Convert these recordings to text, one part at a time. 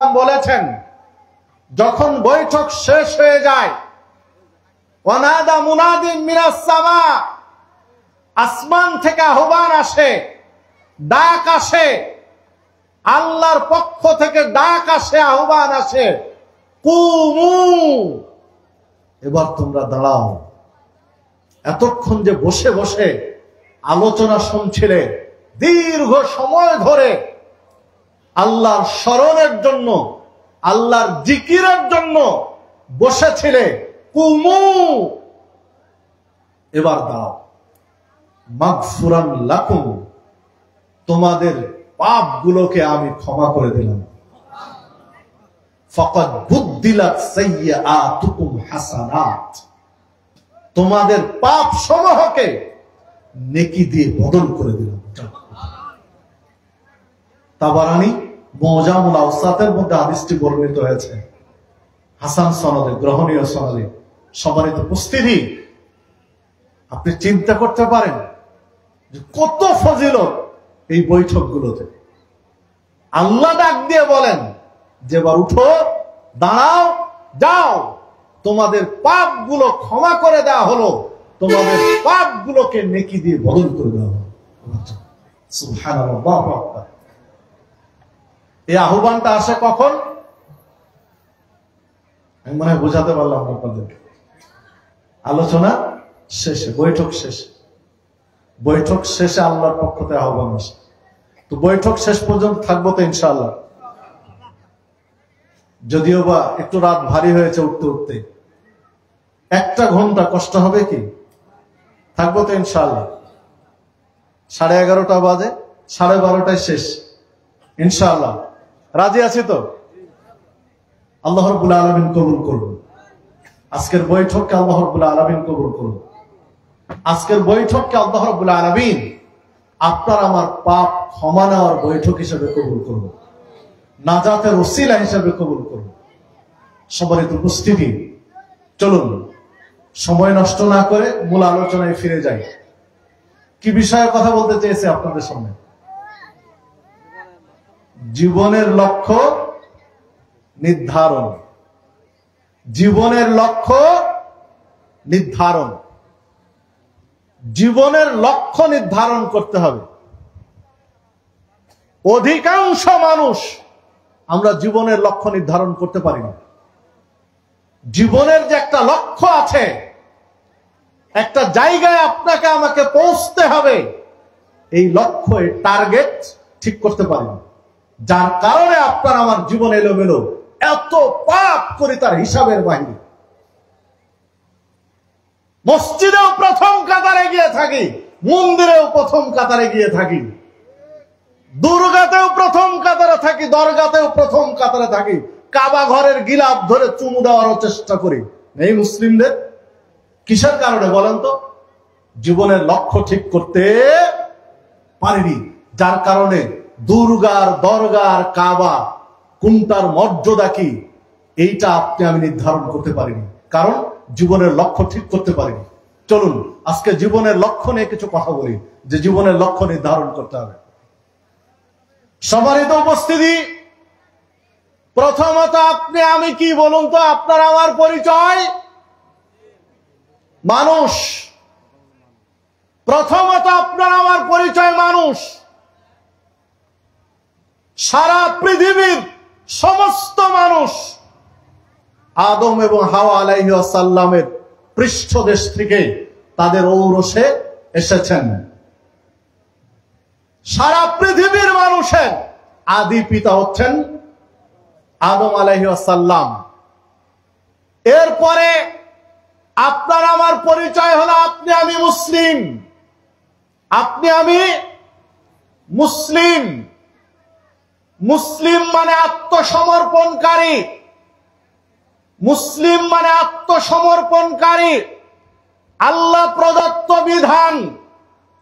বলেছেন যখন বৈঠক শেষ হয়ে যায়, ওয়ানাদা মুনাদিন মিনাস সামা, আসমান থেকে আহ্বান আসে, ডাক আসে, আল্লাহর পক্ষ থেকে ডাক আসে, আহ্বান আসে, কুমু, এবার তোমরা দাঁড়াও। এতক্ষণ যে বসে বসে আলোচনা শুনছিলে, দীর্ঘ সময় ধরে আল্লাহর স্মরণের জন্য, আল্লাহর জিকিরের জন্য বসেছিলে, কুমু, এবার দাও। মাগফুরান লাকুম, তোমাদের পাপগুলোকে আমি ক্ষমা করে দিলাম। ফাকাদ বুদ্দিলাত সাইয়্যাতুকুম হাসানাত, তোমাদের পাপ সমূহকে নেকি দিয়ে বদল করে দিলাম। তাবারানী মুজামুল আওসাতের মধ্যে হাদিসটি বর্ণিত হয়েছে, হাসান সনদে, গ্রহণীয় সনদে। সম্মানিত উপস্থিতি, আপনি চিন্তা করতে পারেন যে কত ফজিলত এই বৈঠকগুলোতে। আল্লাহ ডাক দিয়ে বলেন যে এবার উঠো, দাঁড়াও, যাও, তোমাদের পাপগুলো ক্ষমা করে দেওয়া হলো, তোমাদের পাপগুলোকে নেকি দিয়ে বদল করে দেওয়া হলো। সুবহানাল্লাহ। এই আহ্বানটা আসে কখন? আমি মনে হয় বোঝাতে পারলাম আপনাদেরকে। আলোচনা শেষে, বৈঠক শেষে, বৈঠক শেষে আল্লাহর পক্ষ থেকে আহ্বান আসে। তো বৈঠক শেষ পর্যন্ত থাকবো তো ইনশাআল্লাহ। যদিও বা একটু রাত ভারী হয়েছে, উঠতে উঠতে 1 ঘন্টা কষ্ট হবে কি? থাকবো তো ইনশাআল্লাহ। 11:30 বাজে, 12:30টায় শেষ ইনশাআল্লাহ। রাজি আছি তো? আল্লাহ রাব্বুল আলামিন কবুল করুন আজকের বৈঠককে, আল্লাহ রাব্বুল আলামিন কবুল করুন আজকের বৈঠককে, আল্লাহ রাব্বুল আলামিন আপনার আমার পাপ ক্ষমা নেওয়ার বৈঠক হিসেবে কবুল করুন, নাজাতের ওসিলা হিসেবে কবুল করুন। সম্মানিত উপস্থিতি, চলুন সময় নষ্ট না করে মূল আলোচনায় ফিরে যাই। কি বিষয়ে কথা বলতে চেয়েছি আপনাদের সামনে? জীবনের লক্ষ্য নির্ধারণ। জীবনের লক্ষ্য নির্ধারণ। জীবনের লক্ষ্য নির্ধারণ করতে হবে। অধিকাংশ মানুষ আমরা জীবনের লক্ষ্য নির্ধারণ করতে পারি না। জীবনের যে একটা লক্ষ্য আছে, একটা জায়গায় আপনাকে আমাকে পৌঁছতে হবে, এই লক্ষ্য, এই টার্গেট ঠিক করতে পারি না। যার কারণে আপনার আমার জীবন এলোমেলো, এত পাপ করি তার হিসাবের বাহিরে। মসজিদেও প্রথম কাতারে গিয়ে থাকি, মন্দিরেও প্রথম কাতারে গিয়ে থাকি, দুর্গাতেও প্রথম কাতারে থাকি, দরগাতেও প্রথম কাতারে থাকি, কাবা ঘরের গিলাফ ধরে চুমু দেওয়ার চেষ্টা করি। এই মুসলিমদের কিসের কারণে বলেন তো? জীবনের লক্ষ্য ঠিক করতে পারিনি, যার কারণে দুর্গার, দরগার, কাবা কোনটার মর্যাদা কি, এইটা আপনি আমি নির্ধারণ করতে পারিনি, কারণ জীবনের লক্ষ্য ঠিক করতে পারিনি। চলুন আজকে জীবনের লক্ষ্য নিয়ে কিছু কথা বলি, যে জীবনের লক্ষ্য নির্ধারণ করতে হবে। সম্মানিত উপস্থিতি, প্রথমত আপনি আমি কি বলুন তো? আপনার আমার পরিচয় মানুষ। প্রথমত আপনার আমার পরিচয় মানুষ। সারা পৃথিবীর সমস্ত মানুষ আদম এবং হাওয়া আলাইহিস সালামের পৃষ্ঠদেশ থেকে তাদের ঔরসে এসেছেন। সারা পৃথিবীর মানুষের আদি পিতা হচ্ছেন আদম আলাইহিস সালাম। এরপরে আপনার আমার পরিচয় হলো আপনি আমি মুসলিম। আপনি আমি মুসলিম। মুসলিম মানে আত্মসমর্পণকারী। মুসলিম মানে আত্মসমর্পণকারী। আল্লাহ প্রদত্ত বিধান,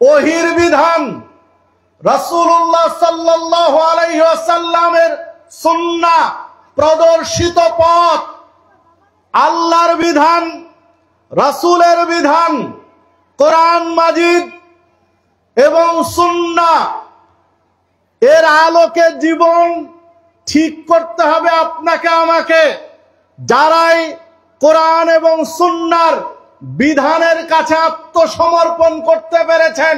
ওহীর বিধান, রাসূলুল্লাহ সাল্লাল্লাহু আলাইহি ওয়াসাল্লামের সুন্নাহ প্রদর্শিত পথ, আল্লাহর বিধান, রাসূলের বিধান, কোরআন মাজিদ এবং সুন্নাহ, এর আলোকে জীবন ঠিক করতে হবে আপনাকে আমাকে। যারাই কোরআন এবং সুন্নাহর বিধানের কাছে আত্মসমর্পণ করতে পেরেছেন,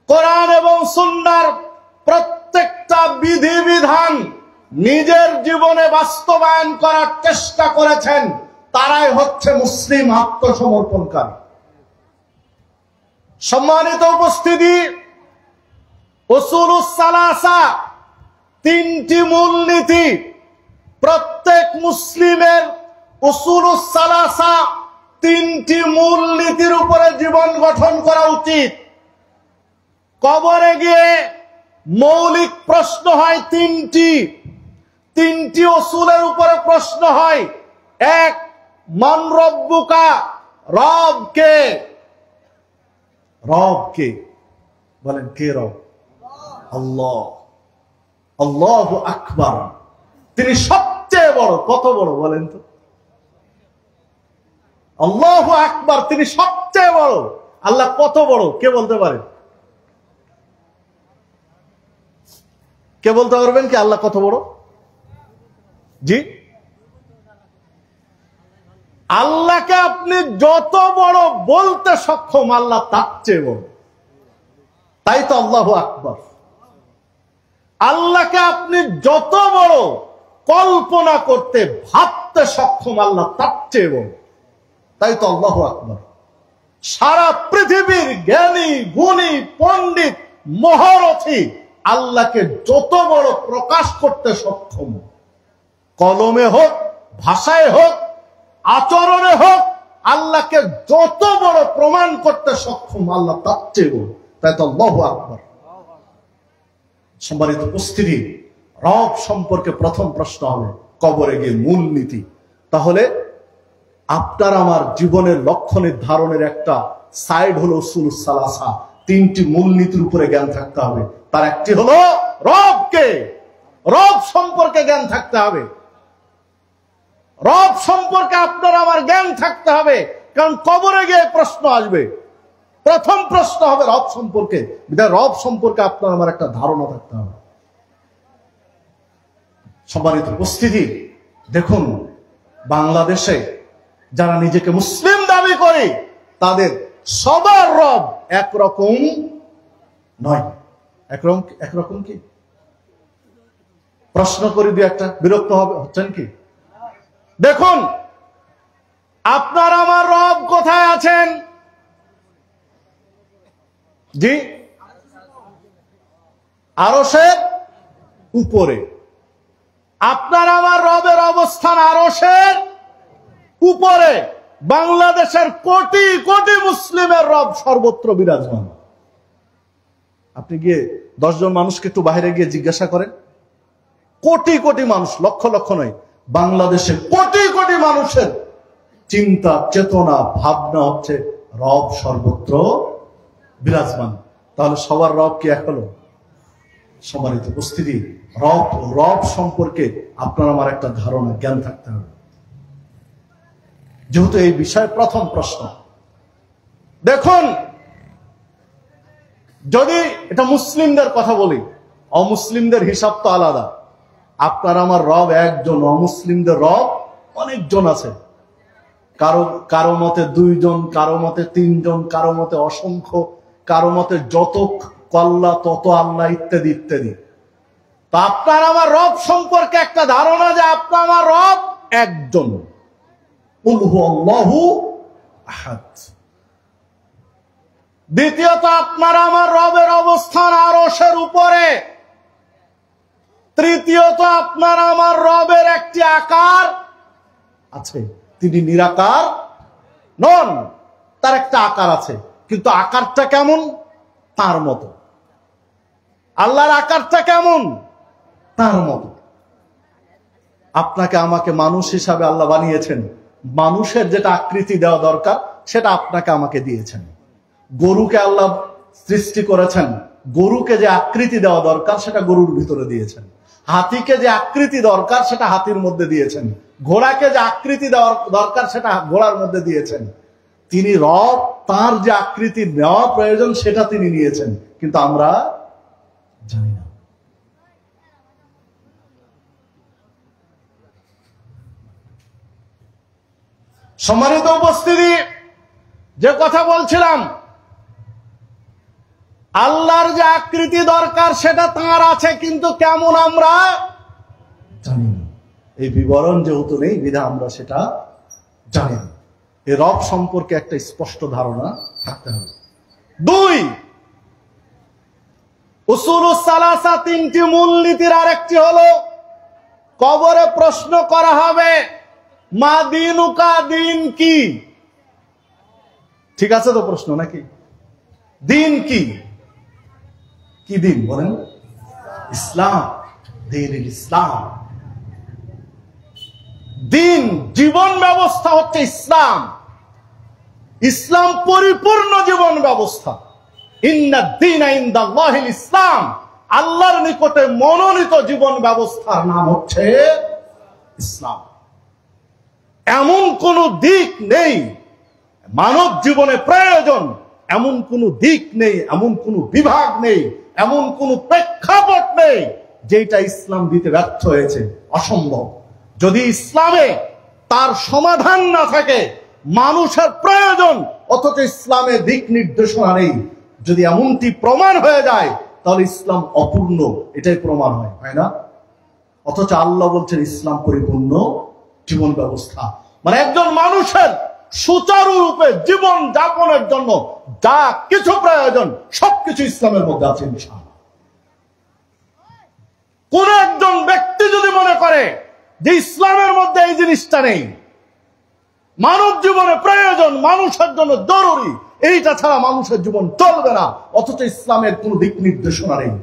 কোরআন এবং সুন্নাহর প্রত্যেকটা বিধিবিধান নিজের জীবনে বাস্তবায়ন করার চেষ্টা করেছেন, তারাই হচ্ছে মুসলিম আত্মসমর্পণকারী। সম্মানিত উপস্থিতি, উসুলুস সালাসা, তিনটি মূলনীতি প্রত্যেক মুসলিমের। উসুলুস সালাসা, তিনটি মূলনীতির উপরে জীবন গঠন করা উচিত। কবরে গিয়ে মৌলিক প্রশ্ন হয় তিনটি উসুলের উপরে প্রশ্ন হয়। এক, মান রব্বুকা, রব কে? রব কে? বলেন কে রব? আল্লাহ। আল্লাহু আকবার, তিনি সবচেয়ে বড়। কত বড় বলেন তো? আল্লাহু আকবার, তিনি সবচেয়ে বড়। আল্লাহ কত বড় কে বলতে পারেন? কে বলতে পারবেন কি আল্লাহ কত বড়? জি, আল্লাহকে আপনি যত বড় বলতে সক্ষম, আল্লাহ তার চেয়ে বড়। তাই তো আল্লাহু আকবার। আল্লাহকে আপনি যত বড় কল্পনা করতে ভাবতে সক্ষম, আল্লাহ তার চেয়ে বড়। তাই তো আল্লাহু আকবার। সারা পৃথিবীর জ্ঞানী গুণী পণ্ডিত মহারথী আল্লাহকে যত বড় প্রকাশ করতে সক্ষম, কলমে হোক, ভাষায় হোক, আচরণে হোক, আল্লাহকে যত বড় প্রমাণ করতে সক্ষম, আল্লাহ তার চেয়ে বড়। তাই তো আল্লাহু আকবার। সম্মানিত উপস্থিতি, রব সম্পর্কে প্রথম প্রশ্ন হবে কবরে গিয়ে মূলনীতি। তাহলে আপনার আমার জীবনের লক্ষ্য নির্ধারণের একটা সাইড হলো উসুলুস সালাসা, তিনটি মূলনীতির উপরে জ্ঞান থাকতে হবে। তার একটি হলো রবকে, রব সম্পর্কে জ্ঞান থাকতে হবে। রব সম্পর্কে আপনার আমার জ্ঞান থাকতে হবে, কারণ কবরে গিয়ে প্রশ্ন আসবে। প্রথম প্রশ্ন হবে রব সম্পর্কে, বিধায় রব সম্পর্কে আপনার আমার একটা ধারণা থাকতে হবে। সম্মানিত উপস্থিতি, দেখুন বাংলাদেশে যারা নিজেকে মুসলিম দাবি করে, তাদের সবার রব একরকম নয়। একরকম কি? প্রশ্ন করি দুই একটা, বিরক্ত হচ্ছেন কি? দেখুন, আপনার আমার রব কোথায় আছেন? জি, আরশের উপরে। আপনার আমার রবের অবস্থান আরশের উপরে। বাংলাদেশের কোটি কোটি মুসলিমের রব সর্বত্র বিরাজমান। আপনি গিয়ে 10 জন মানুষকে একটু বাইরে গিয়ে জিজ্ঞাসা করেন, কোটি কোটি মানুষ, লক্ষ লক্ষ নয়, বাংলাদেশে কোটি কোটি মানুষের চিন্তা, চেতনা, ভাবনা হচ্ছে রব সর্বত্র বিরাজমান। তাহলে সবার রব কি এক হলো? সম্মানিত উপস্থিতি, রব সম্পর্কে আপনার আমার একটা ধারণা, জ্ঞান থাকতে হবে। যেহেতু এই বিষয়ে প্রথম প্রশ্ন, দেখুন, যদি এটা মুসলিমদের কথা বলি, অমুসলিমদের হিসাব তো আলাদা। আপনার আমার রব একজন, অমুসলিমদের রব অনেকজন আছে। কারো মতে 2 জন, কারো মতে 3 জন, কারো মতে অসংখ্য, কারো মতে যত কল্লা তত আল্লাহ, ইত্যাদি ইত্যাদি। তা আপনার আমার রব সম্পর্কে একটা ধারণা যে আপনার আমার রব একজন, কুল হুয়াল্লাহু আহাদ। দ্বিতীয়ত, আপনার আমার রবের অবস্থান আরশের উপরে। তৃতীয়ত, আপনার আমার রবের একটি আকার আছে, তিনি নিরাকার নন, তার একটা আকার আছে, কিন্তু আকারটা কেমন? তার মতো। আল্লাহর আকারটা কেমন? তার মতো। আপনাকে আমাকে মানুষ হিসাবে আল্লাহ বানিয়েছেন, মানুষের যেটা আকৃতি দেওয়া দরকার সেটা আপনাকে আমাকে দিয়েছেন। গরুকে আল্লাহ সৃষ্টি করেছেন, গরুকে যে আকৃতি দেওয়া দরকার সেটা গরুর ভিতরে দিয়েছেন। হাতিকে যে আকৃতি দরকার সেটা হাতির মধ্যে দিয়েছেন। ঘোড়াকে যে আকৃতি দেওয়ার দরকার সেটা ঘোড়ার মধ্যে দিয়েছেন। তিনি রব, তার যে আকৃতি নেওয়া প্রয়োজন সেটা তিনি নিয়েছেন, কিন্তু আমরা জানি না। সম্মানিত উপস্থিতি, যে কথা বলছিলাম, আল্লাহর যে আকৃতি দরকার সেটা তাঁর আছে, কিন্তু কেমন আমরা জানি না। এই বিবরণ যেহেতু নেই বিধা আমরা সেটা জানি না। এই রব সম্পর্কে একটা স্পষ্ট ধারণা থাকতে হবে। 2, উসুলুস সালাসা, 3টি মূলনীতির আরেকটি হলো কবরে প্রশ্ন করা হবে মা দিনুকা, দিন কি? ঠিক আছে তো প্রশ্ন নাকি? দিন কি? কি দিন বলেন? ইসলাম। দিন ইসলাম। দিন, জীবন ব্যবস্থা হচ্ছে ইসলাম। ইসলাম পরিপূর্ণ জীবন ব্যবস্থা। ইন্নাদ-দীনা ইনদাল্লাহিল ইসলাম। আল্লাহর নিকটে মনোনীত জীবন ব্যবস্থার নাম হচ্ছে ইসলাম। এমন কোন দিক নেই মানব জীবনে প্রয়োজন, এমন কোন দিক নেই, এমন কোন বিভাগ নেই, এমন কোন প্রেক্ষাপট নেই যেটা ইসলাম দিতে ব্যর্থ হয়েছে। অসম্ভব। যদি ইসলামে তার সমাধান না থাকে, মানুষের প্রয়োজন অথচ ইসলামে দিক নির্দেশনা নেই, যদি এমনটি প্রমাণ হয়ে যায় তাহলে ইসলাম অপূর্ণ, এটাই প্রমাণ হয় না? অথচ আল্লাহ বলছেন ইসলাম পরিপূর্ণ জীবন ব্যবস্থা। মানে একজন মানুষের সুচারুরূপে জীবন যাপনের জন্য যা কিছু প্রয়োজন সবকিছু ইসলামের মধ্যে আছে ইনশাআল্লাহ। কোন একজন ব্যক্তি যদি মনে করে যে ইসলামের মধ্যে এই জিনিসটা নেই, মানব জীবনে প্রয়োজন, মানুষের জন্য জরুরি, এইটা ছাড়া মানুষের জীবন চলবে না, অথচ ইসলামের কোন দিক নির্দেশনা নেই,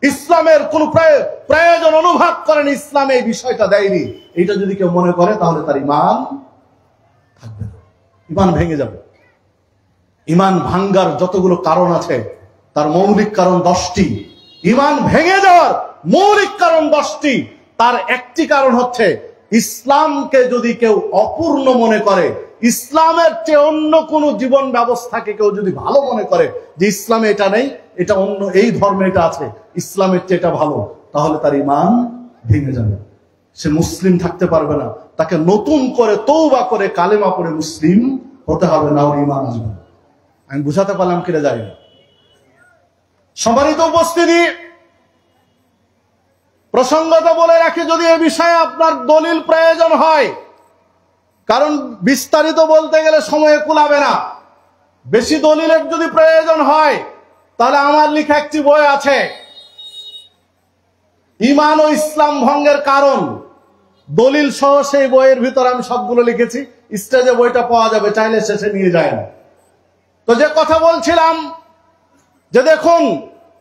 ইসলামের কোন প্রয়োজন অনুভব করেন, ইসলামে এই বিষয়টা দেয়নি, এইটা যদি কেউ মনে করে তাহলে তার ঈমান থাকবে না, ঈমান ভেঙে যাবে। ঈমান ভাঙ্গার যতগুলো কারণ আছে তার মৌলিক কারণ 10টি। ঈমান ভেঙে যাওয়ার মৌলিক কারণ 10টি। তার একটি কারণ হচ্ছে ইসলামকে যদি কেউ অপূর্ণ মনে করে, ইসলামের চেয়ে অন্য কোন জীবন ব্যবস্থাকে কেউ যদি ভালো মনে করে যে ইসলামে এটা নেই, এটা অন্য এই ধর্মে এটা আছে, ইসলামের চেয়ে এটা ভালো, তাহলে তার ঈমান ভেঙে যাবে, সে মুসলিম থাকতে পারবে না। তাকে নতুন করে তওবা করে কালেমা পড়ে মুসলিম হতে হবে, না ওর ঈমান আসবে না। আমি বুঝাতে পারলাম কিনা জানি না। সম্মানিত উপস্থিতি, প্রসঙ্গত বলে রাখি, যদি এ বিষয়ে আপনার দলিল প্রয়োজন হয়, কারণ বিস্তারিত বলতে গেলে সময় কুলাবে না, বেশি দলিলের যদি প্রয়োজন হয় তাহলে আমার লেখা একটি বই আছে, ঈমান ও ইসলাম ভঙ্গের কারণ, দলিল সহ সেই বইয়ের ভিতরে আমি সবগুলো লিখেছি। স্টেজে বইটা পাওয়া যাবে, চাইলে শেষে নিয়ে যায়। তো যে কথা বলছিলাম যে দেখুন,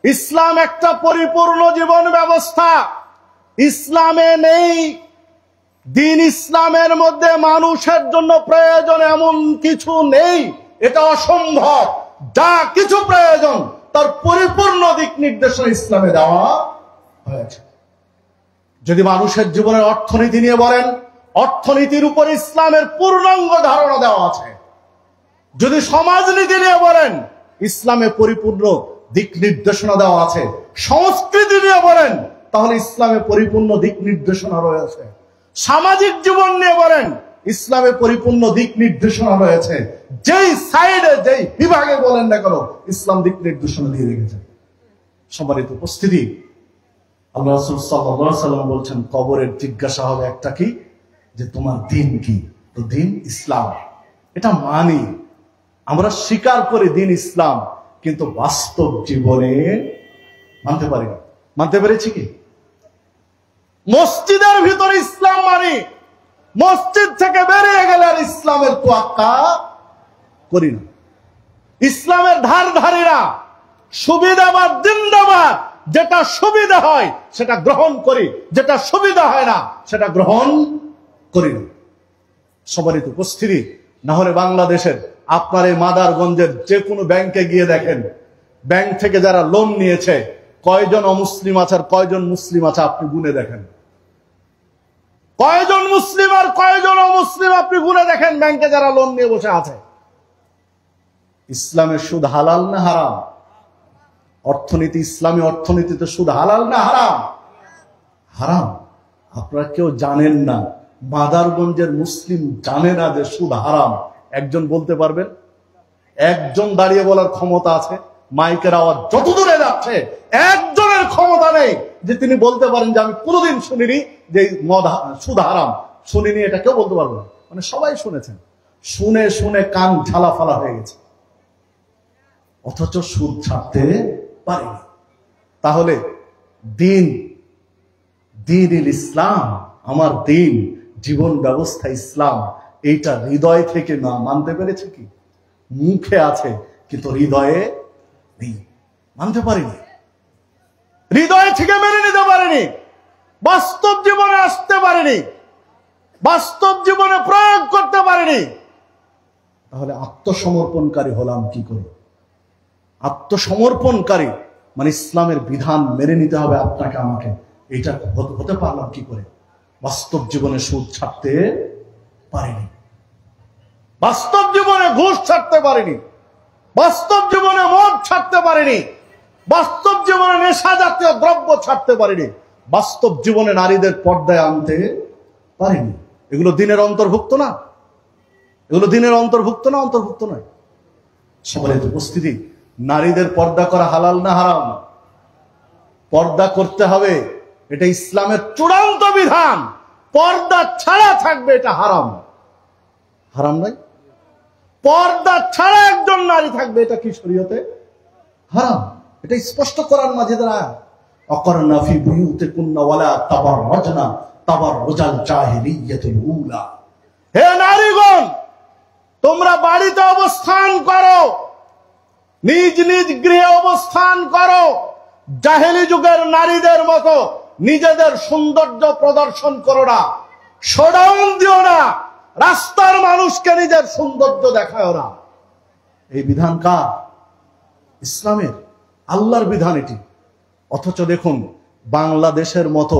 ইসলাম একটা পরিপূর্ণ জীবন ব্যবস্থা। ইসলামে নেই, দিন ইসলামের মধ্যে মানুষের জন্য প্রয়োজন এমন কিছু নেই, এটা অসম্ভব। যা কিছু প্রয়োজন তার পরিপূর্ণ দিক নির্দেশনা ইসলামে দেওয়া হয়েছে। যদি মানুষের জীবনের অর্থনীতি নিয়ে বলেন, অর্থনীতির উপর ইসলামের পূর্ণাঙ্গ ধারণা দেওয়া আছে। যদি সমাজনীতি নিয়ে বলেন, ইসলামে পরিপূর্ণ দিক নির্দেশনা দেওয়া আছে। সংস্কৃতি নিয়ে বলেন, তাহলে ইসলামে পরিপূর্ণ দিক নির্দেশনা রয়েছে। সামাজিক জীবন নিয়ে বলেন, ইসলামে পরিপূর্ণ দিক নির্দেশনা রয়েছে। যেই সাইডে যেই বিভাগে বলেন না কেন, ইসলাম দিক নির্দেশনা দিয়ে রেখেছে। সম্মানিত উপস্থিতি, আল্লাহ রাসূল সাল্লাল্লাহু আলাইহি ওয়াসাল্লাম বলছেন, কবরের জিজ্ঞাসা হবে একটা কি, যে তোমার দিন কি? তো দিন ইসলাম। এটা মানি, আমরা স্বীকার করি দিন ইসলাম, কিন্তু বাস্তব জীবনে মানতে পারি না। মানতে পেরেছি কি? মসজিদের ভিতরে ইসলাম মানি, মসজিদ থেকে বেরিয়ে গেলে আর ইসলামের তোয়াক্কা করি না। ইসলামের ধারধারীরা সুবিধাবাদ জিন্দাবাদ, যেটা সুবিধা হয় সেটা গ্রহণ করি, যেটা সুবিধা হয় না সেটা গ্রহণ করি না। সম্মানিত উপস্থিতি, না হলে বাংলাদেশের আপনার এই মাদারগঞ্জের যে কোনো ব্যাংকে গিয়ে দেখেন, ব্যাংক থেকে যারা লোন নিয়েছে কয়জন অমুসলিম আছে আর কয়জন মুসলিম আছে আপনি গুনে দেখেন। কয়জন মুসলিম আর কয়জন অমুসলিম আপনি গুনে দেখেন ব্যাংকে যারা লোন নিয়ে বসে আছে। ইসলামের সুদ হালাল না হারাম? অর্থনীতি, ইসলামী অর্থনীতিতে সুদ হালাল না হারাম? হারাম। আপনারা কেউ জানেন না মাদারগঞ্জের মুসলিম জানে না যে সুদ হারাম? একজন বলতে পারবেন? একজন দাঁড়িয়ে বলার ক্ষমতা আছে? মাইকের আওয়াজ যত দূরে যাচ্ছে, একজনের ক্ষমতা নেই যে তিনি বলতে পারেন যে আমি কোনোদিন শুনিনি যে সুদ হারাম, শুনিনি। এটা কেউ বলতে পারবে না। মানে সবাই শুনেছেন, শুনে শুনে কান ঝালাফালা হয়ে গেছে, অথচ সুদ ছাড়তে পারেনি। তাহলে দিন ইসলাম, আমার দিন, জীবন ব্যবস্থা ইসলাম, এইটা হৃদয় থেকে না মানতে পেরেছে কি? মুখে আছে কিন্তু হৃদয়ে নেই, মানতে পারিনি, হৃদয় থেকে মেনে নিতে পারেনি, বাস্তব জীবনে আসতে পারেনি, বাস্তব জীবনে প্রয়োগ করতে পারেনি। তাহলে আত্মসমর্পণকারী হলাম কি করে? আত্মসমর্পণকারী মানে ইসলামের বিধান মেনে নিতে হবে আপনাকে আমাকে, এটা হতে পারলাম কি করে? বাস্তব জীবনে সুদ ছাড়তে পারিনি, বাস্তব জীবনে ঘুষ ছাড়তে পারিনি, বাস্তব জীবনে মদ ছাড়তে পারিনি, বাস্তব জীবনে নেশা জাতীয় দ্রব্য ছাড়তে পারিনি, বাস্তব জীবনে নারীদের পর্দায় আনতে পারিনি। এগুলো দিনের অন্তর্ভুক্ত না? এগুলো দিনের অন্তর্ভুক্ত না? অন্তর্ভুক্ত নয়। সবাই উপস্থিতি, নারীদের পর্দা করা হালাল না হারাম? পর্দা করতে হবে, এটা ইসলামের চূড়ান্ত বিধান। পর্দা ছাড়া থাকবে, এটা হারাম। হারাম নয়? পর্দা ছাড়া একজন নারী থাকবে, এটা কি শরীয়তে? হারাম। এটা স্পষ্ট করার মাঝে দ্বারা অকরনা ফি বুয়ুতিকুন্না ওয়ালা তাবাররাজনা তাবাররুজাল জাহিলিয়াতিল উলা। হে নারীগণ, তোমরা বাড়িতে অবস্থান করো, নিজ নিজ গৃহে অবস্থান করো, জাহেলি যুগের নারীদের মতো নিজেদের সৌন্দর্য প্রদর্শন করো না, শোডাউন দিও না, রাস্তার মানুষকে নিজের সৌন্দর্য দেখায় না। এই বিধান কার? ইসলামের, আল্লাহর বিধান এটি। অথচ দেখুন, বাংলাদেশের মতো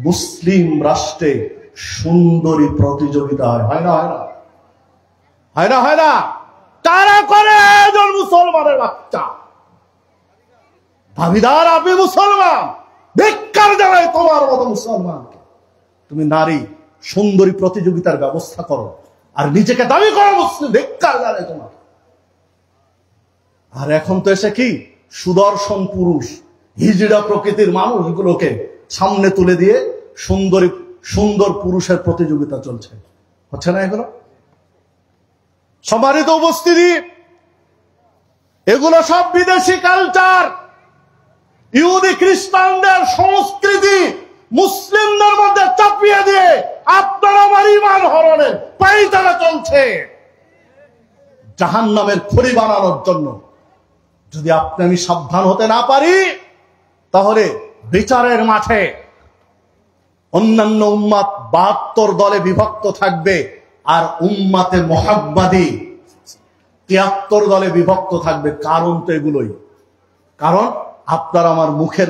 মুসলিম রাষ্ট্রে সুন্দরী প্রতিযোগিতা হয়, হয় না? হয় না? হয় না? হয় না? কারা করে? একজন মুসলমানের বাচ্চা। দাবিদার আপনি মুসলমান, ধিক্কার জানাই তোমার মতো মুসলমানকে। তুমি নারী সুন্দরী প্রতিযোগিতার ব্যবস্থা করো আর নিজেকে দাবি করো মুসলিম, ধিক্কার জানাই তোমার। আর এখন তো এসে কি সুদর্শন পুরুষ, হিজড়া প্রকৃতির মানুষগুলোকে সামনে তুলে দিয়ে সুন্দর পুরুষের প্রতিযোগিতা চলছে, হচ্ছে না এগুলো? সম্মানিত উপস্থিতি, এগুলো সব বিদেশি কালচার, ইহুদি খ্রিস্টানদের সংস্কৃতি মুসলিমদের মধ্যে চাপিয়ে দিয়ে আপনার আমার ঈমান হরণের পায়তারা চলছে জাহান্নামের খড়ি বানানোর জন্য। যদি আপনি আমি সাবধান হতে না পারি, তাহলে বিচারের মাঠে অন্যান্য উম্মাত 72 দলে বিভক্ত থাকবে, আর উম্মাতে মুহাম্মাদি 73 দলে বিভক্ত থাকবে। কারণ তো এগুলোই। কারণ আপনার আমার মুখের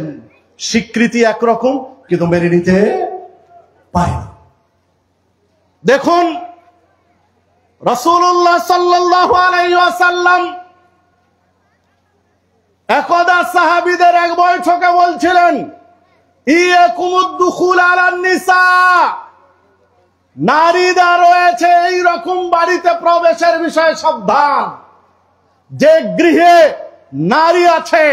স্বীকৃতি একরকম, কিন্তু মেনে নিতে পারে না। দেখুন, রাসূলুল্লাহ সাল্লাল্লাহু আলাইহি ওয়াসাল্লাম একদা সাহাবীদের এক বৈঠকে বলছিলেন, ইয়াকুমুদ দুখুল আলান নিসা, নারীরা রয়েছে এই রকম বাড়িতে প্রবেশের বিষয়ে সাবধান। যে গৃহে নারী আছে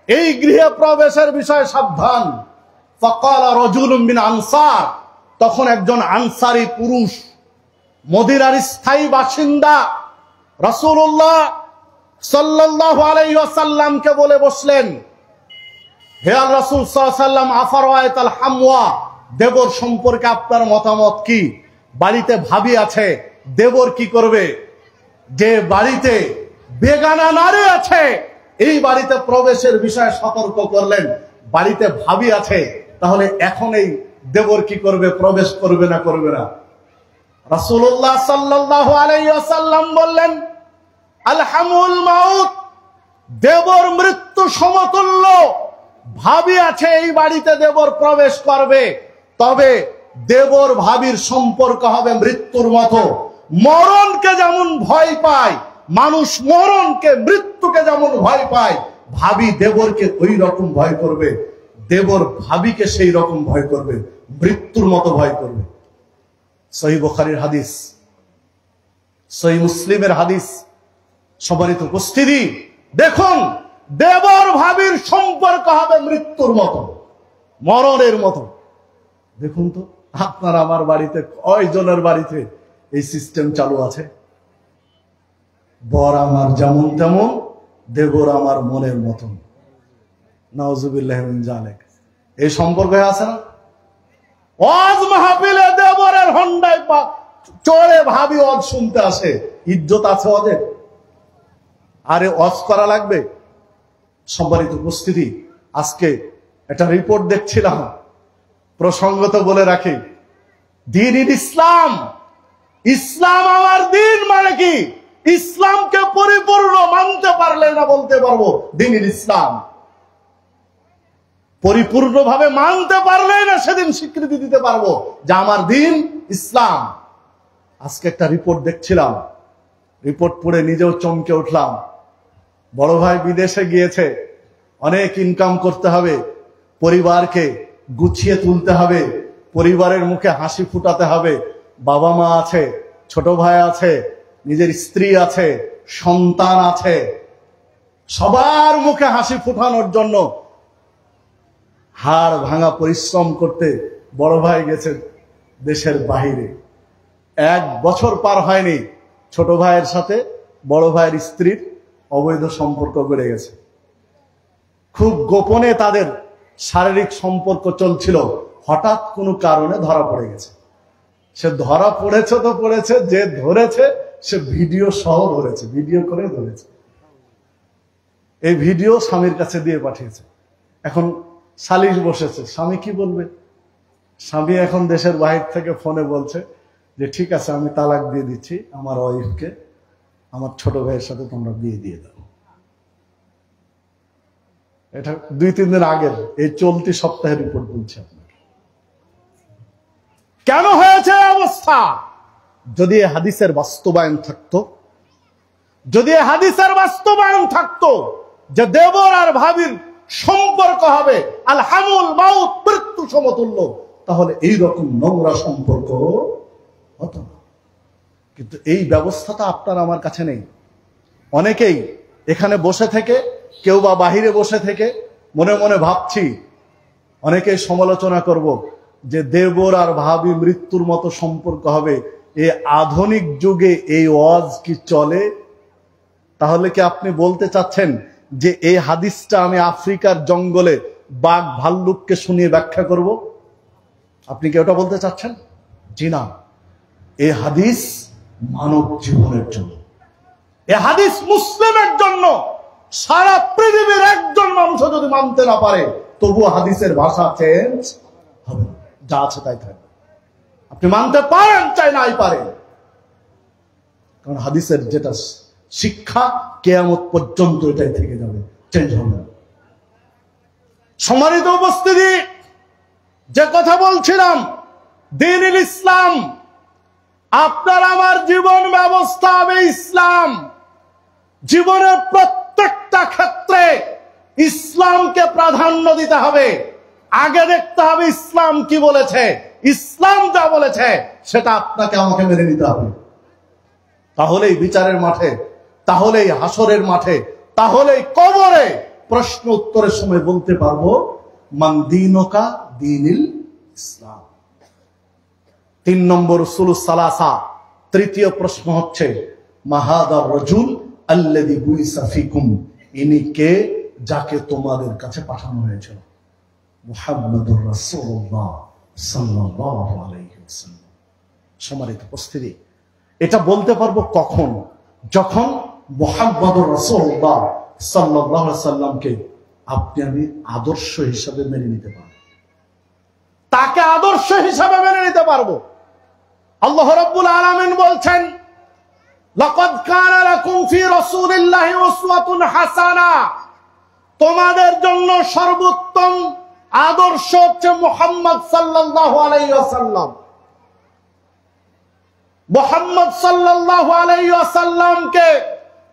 এই গৃহে প্রবেশের বিষয়ে সাবধান। ফাকাল রাজুলুম মিন আনসার, তখন একজন আনসারী পুরুষ, মদিনার স্থায়ী বাসিন্দা, রাসূলুল্লাহ সাল্লাল্লাহু আলাইহি ওয়াসাল্লামকে বলে বসলেন, হে রাসূল সাল্লাল্লাহু আলাইহি ওয়াসাল্লাম, আফারায়াতাল হামওয়া, দেবর সম্পর্কে আপনার মতামত কি? বাড়িতে ভাবি আছে, দেবর কি করবে? যে বাড়িতে বেগানা নারী আছে এই বাড়িতে প্রবেশের বিষয়ে সতর্ক করলেন। বাড়িতে ভাবি আছে, তাহলে এখন এই দেবর কি করবে? প্রবেশ করবে না করবে না? রাসূলুল্লাহ সাল্লাল্লাহু আলাইহি ওয়াসাল্লাম বললেন, আল হামুল মাউত, দেবর মৃত্যু সমতুল্য। ভাবি আছে এই বাড়িতে দেবর প্রবেশ করবে, তবে দেবর ভাবির সম্পর্ক হবে মৃত্যুর মতো। মরণকে যেমন ভয় পায় মানুষ, মরণকে মৃত্যুকে যেমন ভয় পায়, ভাবি দেবরকে ওই রকম ভয় করবে, দেবর ভাবিকে সেই রকম ভয় করবে, মৃত্যুর মতো ভয় করবে। সহিহ বুখারীর হাদিস, সহিহ মুসলিমের হাদিস। সম্মানিত উপস্থিতি, দেখুন দেবর ভাবির সম্পর্ক হবে মৃত্যুর মতো, মরণের মতো। দেখুন তো আপনার আমার বাড়িতে কয়জনের বাড়িতে এই সিস্টেম চালু আছে? বর আমার যেমন তেমন, দেবর আমার মনের মতন। নাউজুবিল্লাহ মিন যালিক। এই সম্পর্ক আছে না? ওয়াজ মাহফিলে দেবরের হন্ডায় চড়ে ভাবি ওয়াজ শুনতে আসে, ইজ্জত আছে ওদের? আরে ওয়াজ করা লাগবে? সম্মানিত উপস্থিতি, আজকে একটা রিপোর্ট দেখছিলাম, প্রসঙ্গত বলে রাখি। দ্বীন ইসলাম, ইসলাম আমার দিন মানে কি? ইসলামকে পরিপূর্ণ মানতে পারলে না বলতে পারবো দ্বীন ইসলাম। পরিপূর্ণভাবে মানতে পারলে না সেদিন স্বীকৃতি দিতে পারবো যে আমার দিন ইসলাম। আজকে একটা রিপোর্ট দেখছিলাম, রিপোর্ট পড়ে নিজেও চমকে উঠলাম। বড় ভাই বিদেশে গিয়েছে, অনেক ইনকাম করতে হবে, পরিবারকে গুছিয়ে তুলতে হবে, পরিবারের মুখে হাসি ফুটাতে হবে। বাবা মা আছে, ছোট ভাই আছে, নিজের স্ত্রী আছে, সন্তান আছে, সবার মুখে হাসি ফুটানোর জন্য হাড় ভাঙা পরিশ্রম করতে বড় ভাই গেছে দেশের বাহিরে। 1 বছর পার হয়নি, ছোট ভাইয়ের সাথে বড় ভাইয়ের স্ত্রীর অবৈধ সম্পর্ক গড়ে গেছে। খুব গোপনে তাদের শারীরিক সম্পর্ক চলছিল, হঠাৎ কোনো কারণে ধরা পড়ে গেছে। সে ধরা পড়েছে তো পড়েছে, যে ধরেছে সে ভিডিও সহ ধরেছে, ভিডিও করে ধরেছে। এই ভিডিও স্বামীর কাছে দিয়ে পাঠিয়েছে। এখন সালিশ বসেছে, স্বামী কি বলবে? স্বামী এখন দেশের বাহির থেকে ফোনে বলছে যে ঠিক আছে, আমি তালাক দিয়ে দিচ্ছি আমার ওয়াইফকে, আমার ছোট ভাইয়ের সাথে তোমরা বিয়ে দিয়ে দাও। এটা 2-3 দিন আগের, এই চলতি সপ্তাহের রিপোর্ট বলছে আপনাকে। কেন হয়েছে অবস্থা? যদি এই হাদিসের বাস্তবায়ন থাকতো, যদি এই হাদিসের বাস্তবায়ন থাকতো যে দেবর আর ভাবির সম্পর্ক হবে আল হামুল মাউত, মৃত্যু সমতুল্য, তাহলে এই রকম নোংরা সম্পর্ক হতো না। কিন্তু এই ব্যবস্থাটা আপনার আমার কাছে নেই। অনেকেই এখানে বসে থেকে, কেউ বা বাহিরে বসে থেকে মনে মনে ভাবছি, অনেকেই সমালোচনা করব যে দেবর আর ভাবি মৃত্যুর মতো সম্পর্ক হবে। এই আধুনিক যুগে এই ওয়াজ কি চলে? তাহলে কি আপনি বলতে চাচ্ছেন যে এই হাদিসটা আমি আফ্রিকার জঙ্গলে বাঘ ভাল্লুককে শুনিয়ে ব্যাখ্যা করব? আপনি কি ওটা বলতে চাচ্ছেন? জি না, এই হাদিস মানব জীবনের জন্য, এই হাদিস মুসলিমের জন্য। সারা পৃথিবীর একজন মানুষ যদি মানতে না পারে, তবুও হাদিসের ভাষা চেঞ্জ হবে না, যা আছে তাই থাকবে। আপনি মানতে পারেন চাই নাই পারেন, কারণ হাদিসের যেটা শিক্ষা কিয়ামত পর্যন্ত এটাই থেকে যাবে, চেঞ্জ হবে না। সম্মানিত উপস্থিতি, যে কথা বলছিলাম, দ্বীনুল ইসলাম, আপনার আমার জীবন ব্যবস্থা হবে ইসলাম। জীবনের প্রত্যেকটা ক্ষেত্রে ইসলামকে প্রাধান্য দিতে হবে। আগে দেখতে হবে ইসলাম কি বলেছে, ইসলাম যা বলেছে সেটা আপনাকে আমাকে মেনে নিতে হবে। তাহলেই বিচারের মাঠে, তাহলেই হাসরের মাঠে, তাহলেই কবরে প্রশ্ন উত্তরের সময় বলতে পারবো মান দীনুকা দীনুল ইসলাম। 3 নম্বর উসুলুস সালাসা, তৃতীয় প্রশ্ন হচ্ছে মাহাদার রাজুল আল্লাযী বুইসা ফিকুম, ইনি কে যাকে তোমাদের কাছে পাঠানো হয়েছিল? মুহাম্মাদুর রাসূলুল্লাহ সাল্লাল্লাহু আলাইহি ওয়াসাল্লাম। সম্মানিত উপস্থিতি, এটা বলতে পারবো কখন? যখন মুহাম্মাদুর রাসূলুল্লাহ সাল্লাল্লাহু আলাইহি ওয়াসাল্লামকে আপনি আমি আদর্শ হিসাবে মেনে নিতে পারবো, তাকে আদর্শ হিসাবে মেনে নিতে পারবো। আল্লাহ রাব্বুল আলামিন বলছেন, লাকাদ কানা লাকুম ফি রাসূলিল্লাহি উসওয়াতুন হাসানা, তোমাদের জন্য সর্বোত্তম আদর্শ হচ্ছে মুহাম্মদ সাল্লাল্লাহু আলাইহি ওয়াসাল্লাম। মুহাম্মদ সাল্লাল্লাহু আলাইহি ওয়াসাল্লামকে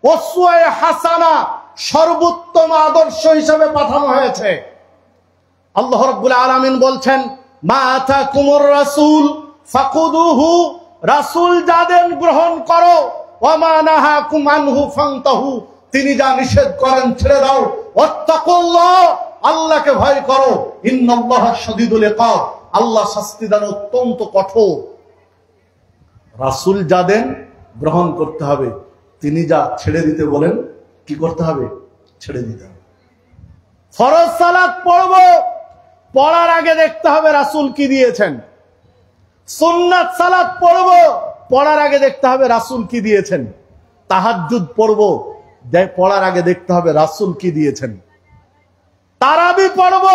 উসওয়ায়ে হাসানা, সর্বোত্তম আদর্শ হিসেবে পাঠানো হয়েছে। আল্লাহ রাব্বুল আলামিন বলছেন, মা আতাকুমুর রাসূল ফাকুদুহু, রাসূল যা দেন গ্রহণ করো, ওয়া মা নাহাকুম আনহু ফান্তাহু, তিনি যা নিষেধ করেন ছেড়ে দাও। ওয়াত্তাকুল্লাহ, আল্লাহকে ভয় করো। ইন্নাল্লাহা শাদীদুল ইকাব, আল্লাহ শাস্তি দান অত্যন্ত কঠোর। রাসূল যা দেন গ্রহণ করতে হবে, তিনি যা ছেড়ে দিতে বলেন কি করতে হবে? ছেড়ে দিতে হবে। ফরজ সালাত পড়ব, পড়ার আগে দেখতে হবে রাসূল কি দিয়েছেন। সুন্নাত সালাত পড়ব, পড়ার আগে দেখতে হবে রাসূল কি দিয়েছেন। তাহাজ্জুদ পড়ব, পড়ার আগে দেখতে হবে রাসূল কি দিয়েছেন। তারাবি পড়ব,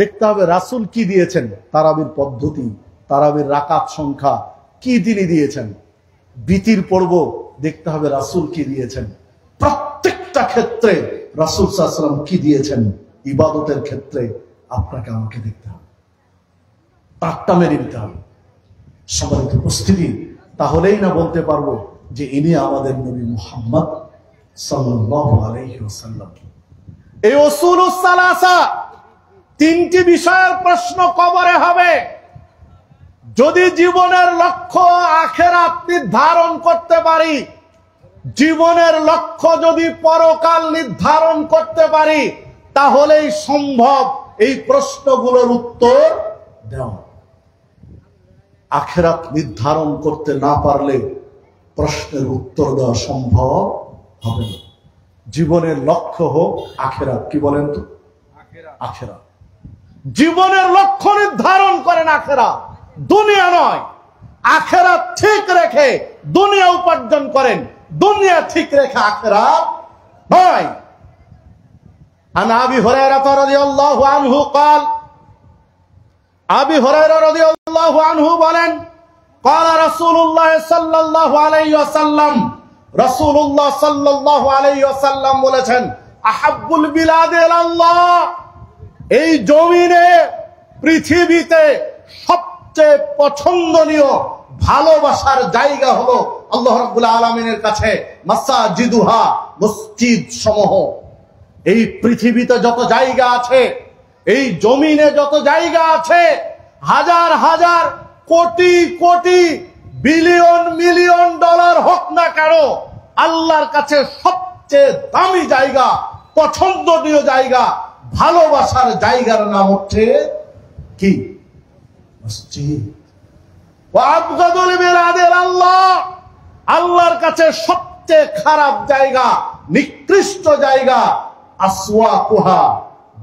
দেখতে হবে রাসূল কি দিয়েছেন। তারাবির পদ্ধতি, তারাবির রাকাত সংখ্যা কি তিনি দিয়েছেন। বিতির পড়ব, দেখতে হবে রাসূল কি দিয়েছেন। প্রত্যেকটা ক্ষেত্রে রাসূল সাল্লাল্লাহু আলাইহি ওয়াসাল্লাম কি দিয়েছেন। ইবাদতের ক্ষেত্রে আপনাকে আমাকে দেখতে হবে, তাকটা মেরে নিতে হবে। সম্মানিত উপস্থিতি, তাহলেই না বলতে পারবো যে ইনি আমাদের নবী মুহাম্মদ সাল্লাল্লাহু আলাইহি ওয়াসাল্লাম। এই উসুলুস সালাসা, তিনটি বিষয়ের প্রশ্ন কবরে হবে। যদি জীবনের লক্ষ্য আখিরাত নির্ধারণ করতে পারি, জীবনের লক্ষ্য যদি পরকাল নির্ধারণ করতে পারি, তাহলেই সম্ভব এই প্রশ্নগুলোর উত্তর দেওয়া। আখিরাত নির্ধারণ করতে না পারলে প্রশ্নের উত্তর দেওয়া সম্ভব হবে না। জীবনের লক্ষ্য হোক আখিরাত। কি বলেন তো? আখিরাত। জীবনের লক্ষ্য নির্ধারণ করেন আখিরাত, দুনিয়া নয়। আখিরাত ঠিক রেখে দুনিয়া উপার্জন করেন, দুনিয়া ঠিক রেখে আখিরাত নয়। আন আবি হুরায়রা রাদিয়াল্লাহু আনহু قال, আবি হুরায়রা রাদিয়াল্লাহু আনহু বলেন, قال রাসূলুল্লাহ সাল্লাল্লাহু আলাইহি ওয়াসাল্লাম, রাসূলুল্লাহ সাল্লাল্লাহু আলাইহি ওয়াসাল্লাম বলেছেন, আহাব্বুল বিলাদি ইলাল্লাহ, এই জমিনে পৃথিবীতে সবচেয়ে পছন্দনীয় ভালোবাসার জায়গা হলো আল্লাহ রাব্বুল আলামিনের কাছে মাসাজিদুহা, মসজিদ সমূহ। এই পৃথিবীতে যত জায়গা আছে, এই জমিনে যত জায়গা আছে, হাজার হাজার crore crore billion million dollar হোক না কেন, আল্লাহর কাছে সবচেয়ে দামি জায়গা, পছন্দনীয় জায়গা, ভালোবাসার জায়গার নাম হচ্ছে কি? মসজিদ। ওয়া আবগাদুল বিলাদি ইলাল্লাহ, আল্লাহর কাছে সবচেয়ে খারাপ জায়গা, নিকৃষ্ট জায়গা, আসওয়াকুহা,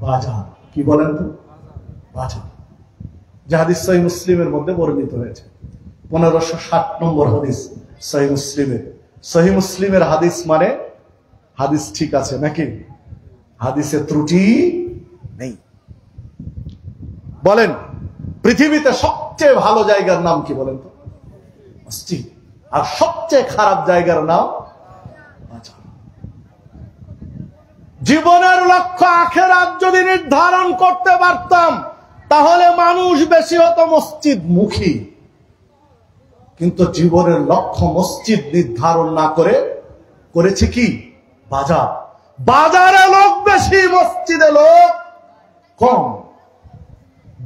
বাজার। কি বলেন তো? বাজার। যে হাদিস সহিহ মুসলিমের মধ্যে বর্ণিত হয়েছে, 1560 নম্বর হাদিস সহিহ মুসলিমের। সহিহ মুসলিমের হাদিস মানে হাদিস ঠিক আছে নাকি? হাদিসে ত্রুটি নেই। বলেন, পৃথিবীতে সবচেয়ে ভালো জায়গার নাম কি বলেন তো? মসজিদ। আর সবচেয়ে খারাপ জায়গার নাম বাজার। জীবনের লক্ষ্য আখিরাত যদি নির্ধারণ করতে পারতাম, তাহলে মানুষ বেশি হতো মসজিদ মুখী। কিন্তু জীবনের লক্ষ্য মসজিদ নির্ধারণ না করে করেছে কি? বাজার। বাজারে লোক বেশি, মসজিদে লোক কম।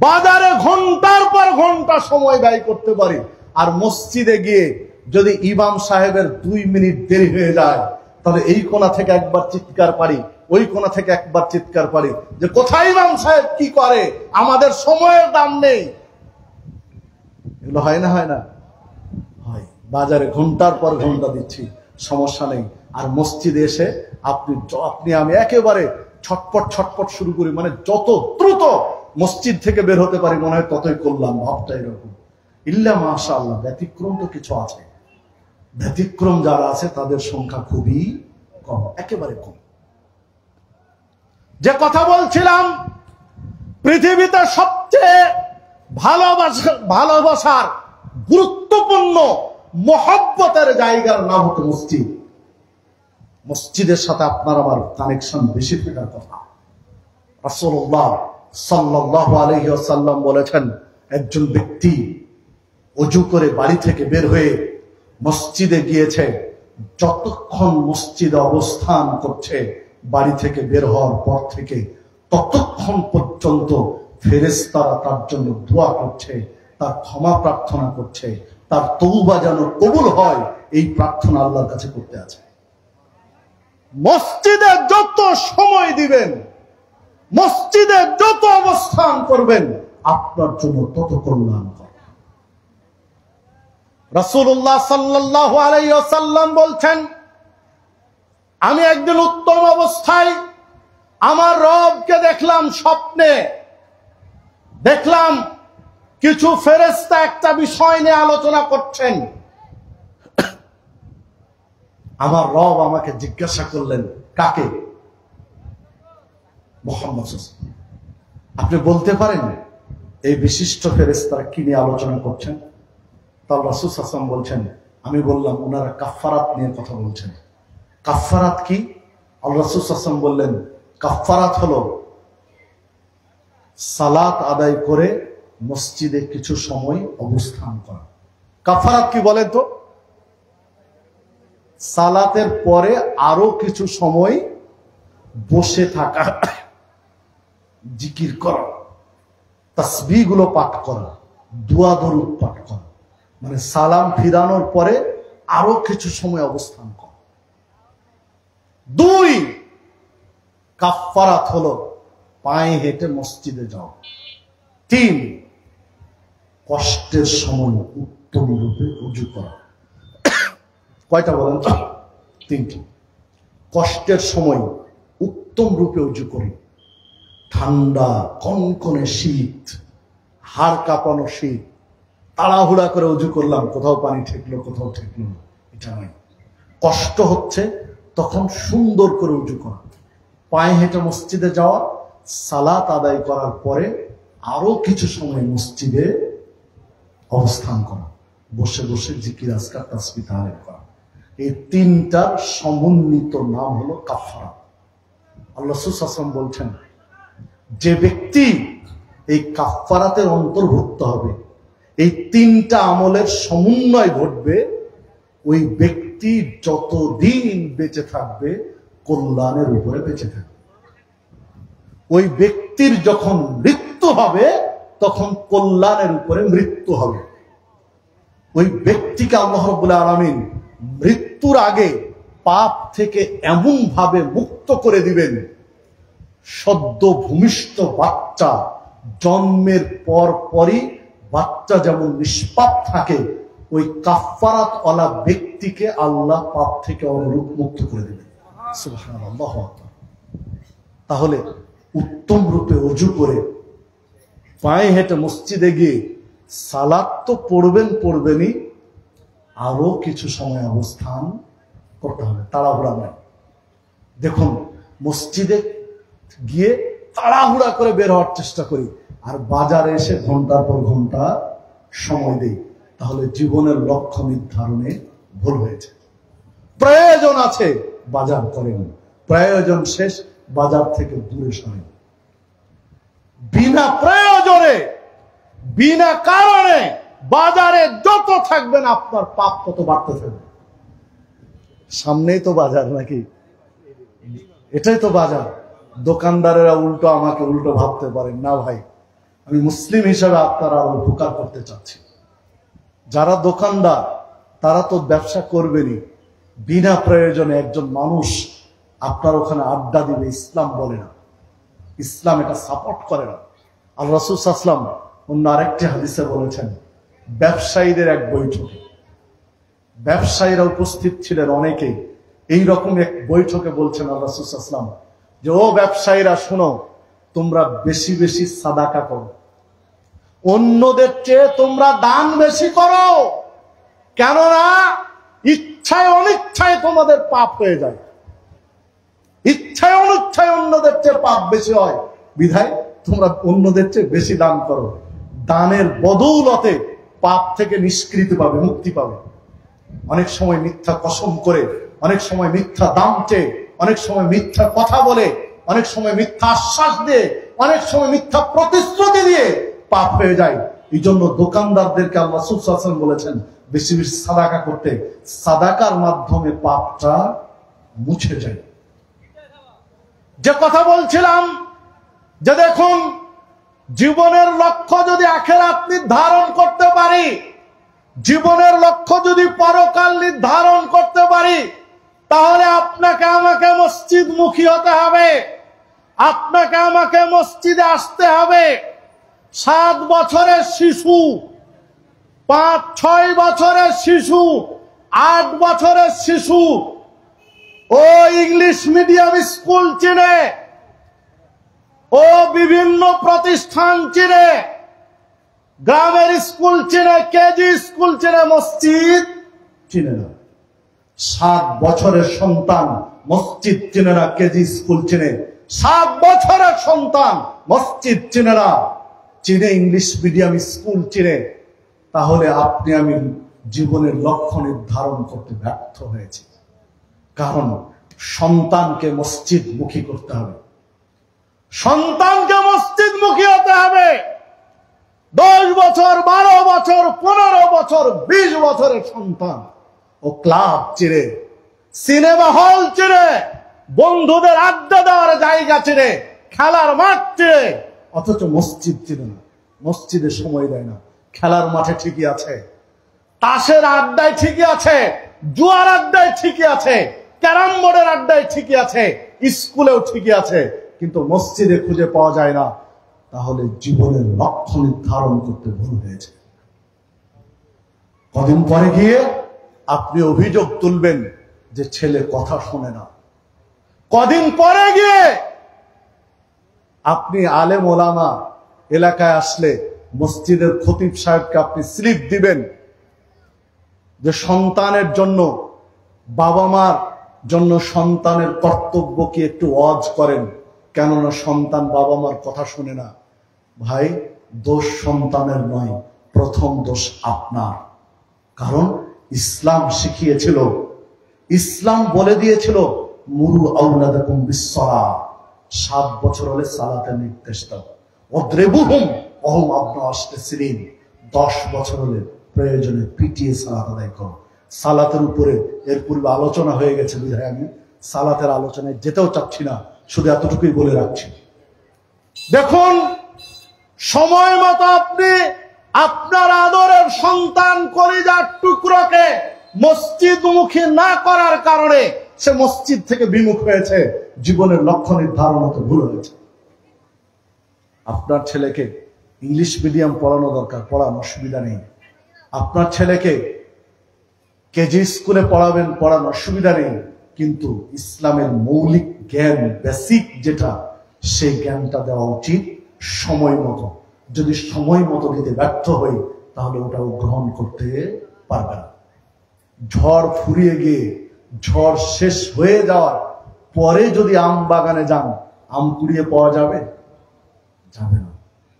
বাজারে ঘন্টার পর ঘন্টা সময় ব্যয় করতে পারি, আর মসজিদে গিয়ে যদি ইমাম সাহেবের 2 মিনিট দেরি হয়ে যায়, তাহলে এই কোণা থেকে একবার চিৎকার পারি, ওই কোণা থেকে একবার চিৎকার পারি যে কোথায় ইমাম সাহেব, কি করে, আমাদের সময়ের দাম নেই। এগুলো হয় না? হয় না? হয়। বাজারে ঘন্টার পর ঘন্টা দিচ্ছি, সমস্যা নেই। আর মসজিদে এসে আপনি আমি একেবারে ছটপট ছটপট শুরু করি, মানে যত দ্রুত মসজিদ থেকে বের হতে পারি মনে হয় ততই করলাম, ভাবটা এরকম। ইল্লা মাশাআল্লাহ, ব্যতিক্রম তো কিছু আছে। ব্যতিক্রম যারা আছে তাদের সংখ্যা খুবই কম, একেবারে কম। যে কথা বলছিলাম, পৃথিবীতে সবচেয়ে ভালোবাসার গুরুত্বপূর্ণ মহব্বতের জায়গার নাম হতো মসজিদ। মসজিদের সাথে আপনার আমার কানেকশন বেশি থাকার কথা। রাসূলুল্লাহ সাল্লাল্লাহু আলাইহি ওয়াসাল্লাম বলেছেন, একজন ব্যক্তি ওযু করে বাড়ি থেকে বের হয়ে মসজিদে গিয়েছে, যতক্ষণ মসজিদে অবস্থান করছে বাড়ি থেকে বের হওয়ার পর থেকে, ততক্ষণ পর্যন্ত ফেরেশতারা তার জন্য দোয়া করছে, তার ক্ষমা প্রার্থনা করছে, তার তওবা যেন কবুল হয়, এই প্রার্থনা আল্লাহর কাছে করতে আছে। মসজিদে যত সময় দিবেন, মসজিদে যত অবস্থান করবেন, আপনার জন্য তত কল্যাণকর। রাসূলুল্লাহ সাল্লাল্লাহু আলাইহি ওয়াসাল্লাম বলছেন, আমি একদিন উত্তম অবস্থায় আমার রবকে দেখলাম, স্বপ্নে দেখলাম কিছু ফেরেশতা একটা বিষয় নিয়ে আলোচনা করছেন। আমার রব আমাকে জিজ্ঞাসা করলেন, কাকে? মুহাম্মদ সাল্লাল্লাহু আলাইহি ওয়াসাল্লাম। আপনি বলতে পারেন এই বিশিষ্ট ফেরেশতারা কি নিয়ে আলোচনা করছেন? তার রাসূল সাল্লাল্লাহু আলাইহি ওয়াসাল্লাম বলছেন, আমি বললাম ওনারা কাফফারাত নিয়ে কথা বলছেন। কাফফারাত কি? আল্লাহ রাসূল সাল্লাল্লাহু আলাইহি ওয়াসাল্লাম বললেন, কাফফারাত হলো সালাত আদায় করে মসজিদে কিছু সময় অবস্থান করা। কাফফারাত কি বলেন তো? সালাতের পরে আরো কিছু সময় বসে থাকা, জিকির করা, তাসবিহ গুলো পাঠ করা, দোয়া দরুদ পাঠ করা, মানে সালাম ফিরানোর পরে আরো কিছু সময় অবস্থান করা। 2, কাফফারাত হলো পায়ে হেঁটে মসজিদে যাও। 3, কষ্টের সময় উত্তম রূপে ওযু করা। কয়টা বলেন তো? 3টি। কষ্টের সময় উত্তম রূপে ওযু করি। ঠান্ডা কনকনে শীত, হাড় কাঁপানো শীত, তাড়াহুড়া করে ওযু করলাম, কোথাও পানি ঠেকলো কোথাও ঠেকলো না, এটা নয়। কষ্ট হচ্ছে তখন সুন্দর করে ওযু করা, পায়ে হেঁটে মসজিদে যাওয়া, সালাত আদায় করার পরে আরো কিছু সময় মসজিদে অবস্থান করা, বসে বসে জিকির আজকার তাসবিহ তাহলিল করা। এই 3টার সমন্বিত নাম হলো কাফফারাত। আল্লাহ রাসূল সাল্লাল্লাহু আলাইহি ওয়াসাল্লাম বলছেন, যে ব্যক্তি এই কাফফারাতের অন্তর্ভুক্ত হবে, এই 3টা আমলের সমন্বয় ঘটবে, ওই ব্যক্তি যতদিন বেঁচে থাকবে কল্যাণের উপরে বেঁচে থাকবে। ওই ব্যক্তির যখন মৃত্যু হবে তখন কল্যাণের উপরে মৃত্যু হবে। ওই ব্যক্তিকে আল্লাহ রাব্বুল আলামিন মৃত্যুর আগে পাপ থেকে এমন ভাবে মুক্ত করে দিবেন, সদ্য ভূমিষ্ঠ বাচ্চা জন্মের পর পরই বাচ্চা যেমন নিষ্পাপ থাকে, ওই কাফফারাত ওয়ালা ব্যক্তিকে আল্লাহ পাপ থেকে অনুরূপ মুক্ত করে দিবেন। সুবহানাল্লাহ। তাহলে উত্তম রূপে ওযু করে পায়ে হেঁটে মসজিদে গিয়ে সালাত তো পড়বেনই, আরো কিছু সময় অবস্থান করতে হবে, তাড়াহুড়া নয়। দেখুন, মসজিদে গিয়ে তাড়াহুড়া করে বের হওয়ার চেষ্টা করি, আর বাজারে এসে ঘন্টার পর ঘন্টা সময় দেই, তাহলে জীবনের লক্ষ্য নির্ধারণে ভুল হয়েছে। প্রয়োজন আছে বাজার করেন, প্রয়োজন শেষ বাজার থেকে দূরে সরেন। বিনা প্রয়োজনে বিনা কারণে বাজারে যত থাকবেন আপনার পাপ তত বাড়তে থাকবে। সামনেই তো বাজার, নাকি? এটাই তো বাজার। দোকানদারেরা উল্টো আমাকে উল্টো ভাবতে পারেন না। ভাই, আমি মুসলিম হিসাবে আপনারা আরো উপকার করতে চাচ্ছি। যারা দোকানদার তারা তো ব্যবসা করবেনই, বিনা প্রয়োজনে একজন মানুষ আপনার ওখানে আড্ডা দিবে, ইসলাম বলে না, ইসলাম এটা সাপোর্ট করে না। আল্লাহ রাসূল সাল্লাল্লাহু আলাইহি ওয়াসাল্লাম অন্য আরেকটি হাদিসে বলেছেন, ব্যবসায়ীদের এক বৈঠকে ব্যবসায়ীরা উপস্থিত ছিলেন অনেকেই, এইরকম এক বৈঠকে বলছেন আল্লাহ রাসূল সাল্লাল্লাহু আলাইহি ওয়াসাল্লাম যে, ও ব্যবসায়ীরা শোনো, তোমরা বেশি বেশি সাদাকা করো, অন্যদের চেয়ে তোমরা দান বেশি করো, কেননা ইচ্ছায় অনিচ্ছায় তোমাদের পাপ হয়ে যায়। ইচ্ছায় অনিচ্ছায় অন্যদের চেয়ে পাপ বেশি হয়, বিধায় তোমরা অন্যদের চেয়ে বেশি দান করো। দানের বদৌলতে পাপ থেকে নিষ্কৃতি পাবে, মুক্তি পাবে। অনেক সময় মিথ্যা কসম করে, অনেক সময় মিথ্যা দাম চেয়ে, অনেক সময় মিথ্যা কথা বলে, অনেক সময় মিথ্যা আশ্বাস দিয়ে, অনেক সময় মিথ্যা প্রতিশ্রুতি দিয়ে পাপ হয়ে যায়। এই জন্য দোকানদারদেরকে আল্লাহ রাসূল সাল্লাল্লাহু আলাইহি ওয়াসাল্লাম বলেছেন বেশি বেশি সাদাকা করতে। সাদাকার মাধ্যমে পাপটা মুছে যায়। যে কথা বলছিলাম যে দেখুন, জীবনের লক্ষ্য যদি আখিরাত নির্ধারণ করতে পারি, জীবনের লক্ষ্য যদি পরকাল নির্ধারণ করতে পারি, তাহলে আপনাকে আমাকে মসজিদমুখী হতে হবে, আপনাকে আমাকে মসজিদে আসতে হবে। 7 বছরের শিশু, 5-6 বছরের শিশু, 8 বছরের শিশু ও ইংলিশ মিডিয়াম স্কুল চিনে, ও বিভিন্ন প্রতিষ্ঠান চিনে, গ্রামের স্কুল চিনে, কেজি স্কুল চিনে, মসজিদ চিনে না। 7 বছরের সন্তান মসজিদ চিনে না, কেজি স্কুল চিনে। 7 বছরের সন্তান মসজিদ চিনে না, চিনে ইংলিশ মিডিয়াম স্কুল চিনে। তাহলে আপনি আমি জীবনের লক্ষ্য নির্ধারণ করতে ব্যর্থ হয়েছি। কারণ সন্তানকে মসজিদমুখী করতে হবে, সন্তানকে মসজিদমুখী হতে হবে। 10 বছর, 12 বছর, 15 বছর, 20 বছরের সন্তান ও ক্লাব চিনে, সিনেমা হল চিনে, বন্ধুদের আড্ডা দেওয়ার জায়গা চিনে, খেলার মাঠ চিনে, অথচ মসজিদ চিনে না, মসজিদে সময় দেয় না। খেলার মাঠে ঠিকই আছে, তাসের আড্ডায় ঠিকই আছে, জুয়ার আড্ডায় ঠিকই আছে, ক্যারাম বোর্ডের আড্ডায় ঠিকই আছে, স্কুলেও ঠিকই আছে, কিন্তু মসজিদে খুঁজে পাওয়া যায় না। তাহলে জীবনের লক্ষ্য নির্ধারণ করতে ভুল হয়েছে। কদিন পরে গিয়ে আপনি অভিযোগ তুলবেন যে ছেলে কথা শোনে না। কদিন পরে গিয়ে আপনি আলেম ওলামা এলাকায় আসলে মসজিদের খতিব সাহেবকে আপনি স্লিপ দিবেন যে সন্তানের জন্য, বাবা মার জন্য সন্তানের কর্তব্য কি একটু ওয়াজ করেন, কেননা সন্তান বাবা মার কথা শুনে না। ভাই, দোষ সন্তানের নয়, প্রথম দোষ আপনার। কারণ ইসলাম শিখিয়েছিল, ইসলাম বলে দিয়েছিল মুরু আওলাদাকুম বিসসালাহ, 7 বছর হলে সালাতের নির্দেশ দাও। ওয়াদরিবুহুম ওয়াহুম আবনাউন, 10 বছর হলে প্রয়োজনে পিটিয়ে সালাত আদায় করো। সালাতের উপরে এর পূর্বে আলোচনা হয়ে গেছে বিধায় আমি সালাতের আলোচনায় যেতেও চাচ্ছি না, শুধু এতটুকুই বলে রাখছি। দেখুন, সময় মতো আপনি আপনার আদরের সন্তান কলিজার টুকরোকে মসজিদমুখী না করার কারণে সে মসজিদ থেকে বিমুখ হয়েছে, জীবনের লক্ষ্য নির্ধারণ হতে ভুল হয়েছে। আপনার ছেলেকে ইংলিশ মিডিয়াম পড়ানো দরকার, পড়ান, অসুবিধা নেই। আপনার ছেলেকে কেজি স্কুলে পড়াবেন, পড়ান, অসুবিধা নেই। কিন্তু ইসলামের মৌলিক জ্ঞান, বেসিক যেটা, সেই জ্ঞানটা দেওয়া উচিত সময় মতো। যদি সময় মতো দিতে ব্যর্থ হই, তাহলে ওটাও গ্রহণ করতে পারবে না। ঝড় ফুরিয়ে গিয়ে, ঝড় শেষ হয়ে যাওয়ার পরে যদি আম বাগানে যান, আম কুড়িয়ে পাওয়া যাবে? যাবে না।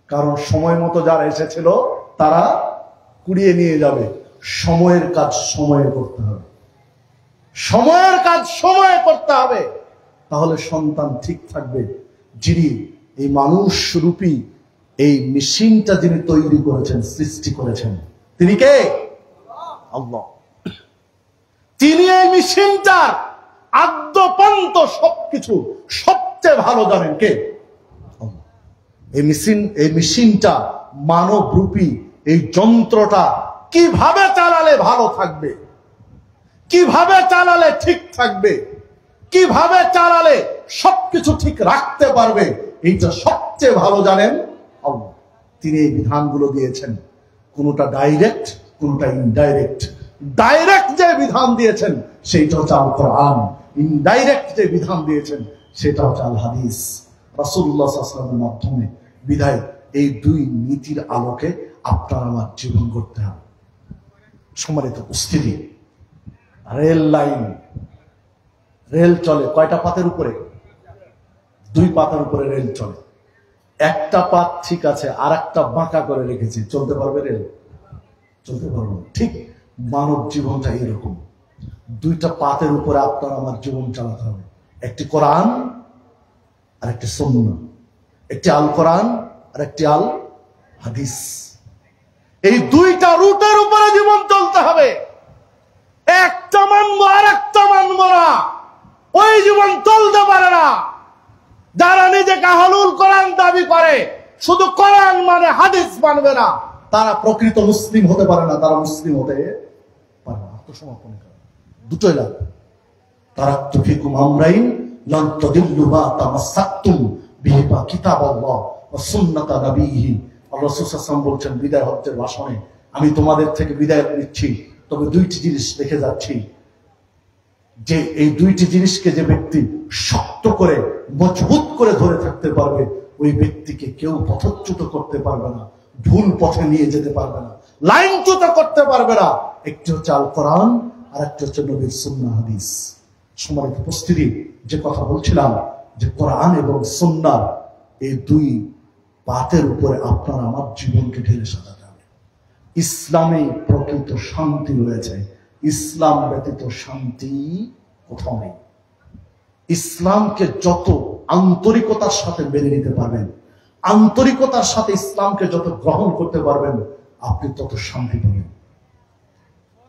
কারণ সময় মতো যারা এসেছিল তারা কুড়িয়ে নিয়ে যাবে। সময়ের কাজ সময়ে করতে হবে, সময়ের কাজ সময়ে করতে হবে। তাহলে সন্তান ঠিক থাকবে। যিনি এই মানুষ রূপী এই মেশিনটা যিনি তৈরি করেছেন, সৃষ্টি করেছেন, তিনি কে? আল্লাহ। তিনি এই মেশিনটার আদ্যপান্ত সবকিছু সবচেয়ে ভালো জানেন কে? এই মেশিনটা, মানব রূপী এই যন্ত্রটা কিভাবে চালালে ভালো থাকবে, কিভাবে চালালে ঠিক থাকবে, কিভাবে চালালে সবকিছু ঠিক রাখতে পারবে, এইটা সবচেয়ে ভালো জানেন আল্লাহ। তিনি এই বিধানগুলো দিয়েছেন, কোনটা ডাইরেক্ট, কোনটা ইনডাইরেক্ট। ডাইরেক্ট যে বিধান দিয়েছেন সেইটা হচ্ছে আল কোরআন, ইনডাইরেক্ট যে বিধান দিয়েছেন সেটা হচ্ছে আল হাদিস, রাসূলুল্লাহ সাল্লাল্লাহু আলাইহি ওয়াসাল্লামের মাধ্যমে। বিধায় এই দুই নীতির আলোকে আপনার আমার জীবন করতে হবে। সম্মানিত উপস্থিতি, রেল লাইন, রেল চলে কয়টা পাতের উপরে? 2 পাতার উপরে রেল চলে। একটা পাত ঠিক আছে, আর একটা বাঁকা করে রেখেছে, চলতে পারবে রেল? চলতে পারবে না। ঠিক মানব জীবনটা এরকম, 2টা পাতের উপরে আপনার আমার জীবন চালাতে হবে। একটি কোরআন আর একটি সুন্নাহ, একটি আল কোরআন আর একটি আল হাদিস। এই 2টা রুটের উপরে জীবন চলতে হবে। একটা মানবো আর একটা মানবো না, ওই জীবন চলতে পারে না। যারা নিজেকে আহলুল কোরআন দাবি করে, শুধু কোরআন মানে হাদিস মানবে না, তারা প্রকৃত মুসলিম হতে পারে না, তারা মুসলিম হতে পারে না। আত্মসমর্পণ করে দুটোই লাগবে। তারাক্তু ফিকুম আমরাইন লান তাদিল্লু মা তামাসসাকতুম বিহিমা কিতাবাল্লাহ ওয়া সুন্নাতা নবিয়্যিহি। আল্লাহ রাসূল সাল্লাল্লাহু আলাইহি ওয়াসাল্লাম বলছেন বিদায় হজ্জের ভাষণে, আমি তোমাদের থেকে বিদায় নিচ্ছি, তবে দুইটি জিনিস রেখে যাচ্ছি, যে এই দুইটি জিনিসকে যে ব্যক্তি শক্ত করে মজবুত করে ধরে থাকতে পারবে, ওই ব্যক্তিকে কেউ পথচ্যুত করতে পারবে না, ভুল পথে নিয়ে যেতে পারবে না, লাইনচ্যুত করতে পারবে না। একটি হচ্ছে আল কোরআন, আর একটি হচ্ছে নবীর সুন্নাহ হাদিস। সম্মানিত উপস্থিতি, যে কথা বলছিলাম যে কোরআন এবং সুন্নাহ এই দুই পাতের উপরে আপনার আমার জীবনকে ঢেলে সাজাতে হবে। ইসলামে প্রকৃত শান্তি রয়েছে, ইসলাম ব্যতীত শান্তি কোথাও নেই। ইসলামকে যত আন্তরিকতার সাথে মেনে নিতে পারবেন, আন্তরিকতার সাথে ইসলামকে যত গ্রহণ করতে পারবেন, আপনি তত শান্তি পাবেন।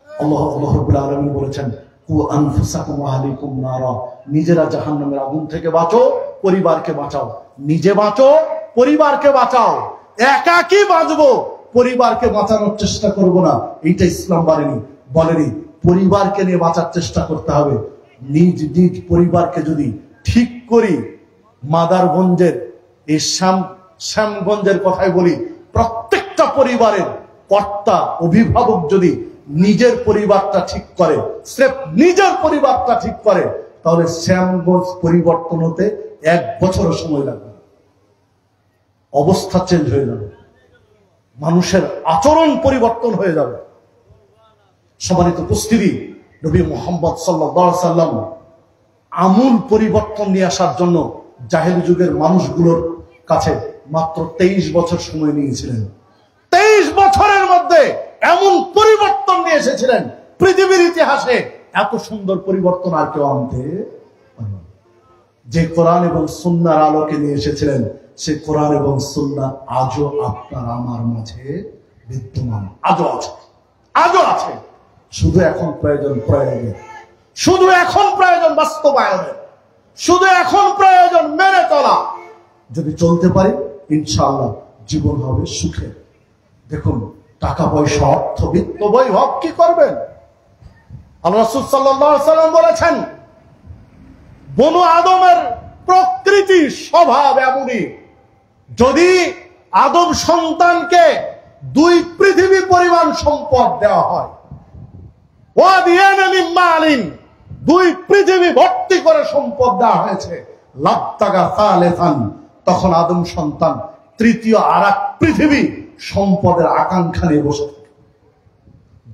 আল্লাহ রাব্বুল আলামিন বলেছেন, কু আনফুসাকুম ওয়া আহলিকুম নারা, নিজেরা জাহান্নামের আগুন থেকে বাঁচো, পরিবারকে বাঁচাও। নিজে বাঁচো, পরিবারকে বাঁচাও। একাকী বাঁচবো, পরিবারকে বাঁচানোর চেষ্টা করব না, এইটা ইসলাম বলেনি। পরিবারকে নিয়ে বাঁচার চেষ্টা করতে হবে। নিজ নিজ পরিবারকে যদি ঠিক করি, মাদারগঞ্জের এই শ্যামগঞ্জের কথাই বলি, প্রত্যেকটা পরিবারের কর্তা অভিভাবক যদি নিজের পরিবারটা ঠিক করে, স্রেফ নিজের পরিবারটা ঠিক করে, তাহলে শ্যামগঞ্জ পরিবর্তন হতে 1 বছরও সময় লাগবে। অবস্থা চেঞ্জ হয়ে যাবে, মানুষের আচরণ পরিবর্তন হয়ে যাবে। সম্মানিত উপস্থিতি, নবী মুহাম্মদ সাল্লাল্লাহু আলাইহি সাল্লাম আমূল পরিবর্তন নিয়ে আসার জন্য জাহেলি যুগের মানুষগুলোর কাছে মাত্র 23 বছর সময় নিয়েছিলেন। 23 বছরের মধ্যে এমন পরিবর্তন নিয়ে এসেছিলেন, পৃথিবীর ইতিহাসে এত সুন্দর পরিবর্তন আর কেউ আনতে পারেনি। যে কোরআন এবং সুন্নাহর আলোকে নিয়ে এসেছিলেন, সে কোরআন এবং সুন্নাহ আজও আপনার আমার মাঝে বিদ্যমান, আজও আছে। শুধু এখন প্রয়োজন প্রয়োগের, শুধু এখন প্রয়োজন বাস্তবায়নের, শুধু এখন প্রয়োজন মেনে চলা। যদি চলতে পারি, ইনশাআল্লাহ জীবন হবে সুখের। দেখুন, টাকা পয়সা, অর্থ, বিত্ত, বৈভব কি করবেন? আল্লাহ রাসূল সাল্লাল্লাহু আলাইহি ওয়াসাল্লাম বলেছেন, বনু আদমের প্রকৃতি স্বভাব এমনই, যদি আদম সন্তানকে 2 পৃথিবী পরিমাণ সম্পদ দেওয়া হয়, 2 পৃথিবী ভর্তি করে সম্পদ দেওয়া হয়েছে, লাবতাগা সালেসান, তখন আদম সন্তান তৃতীয় আরেক পৃথিবী সম্পদের আকাঙ্ক্ষা নিয়ে বসে থাকে।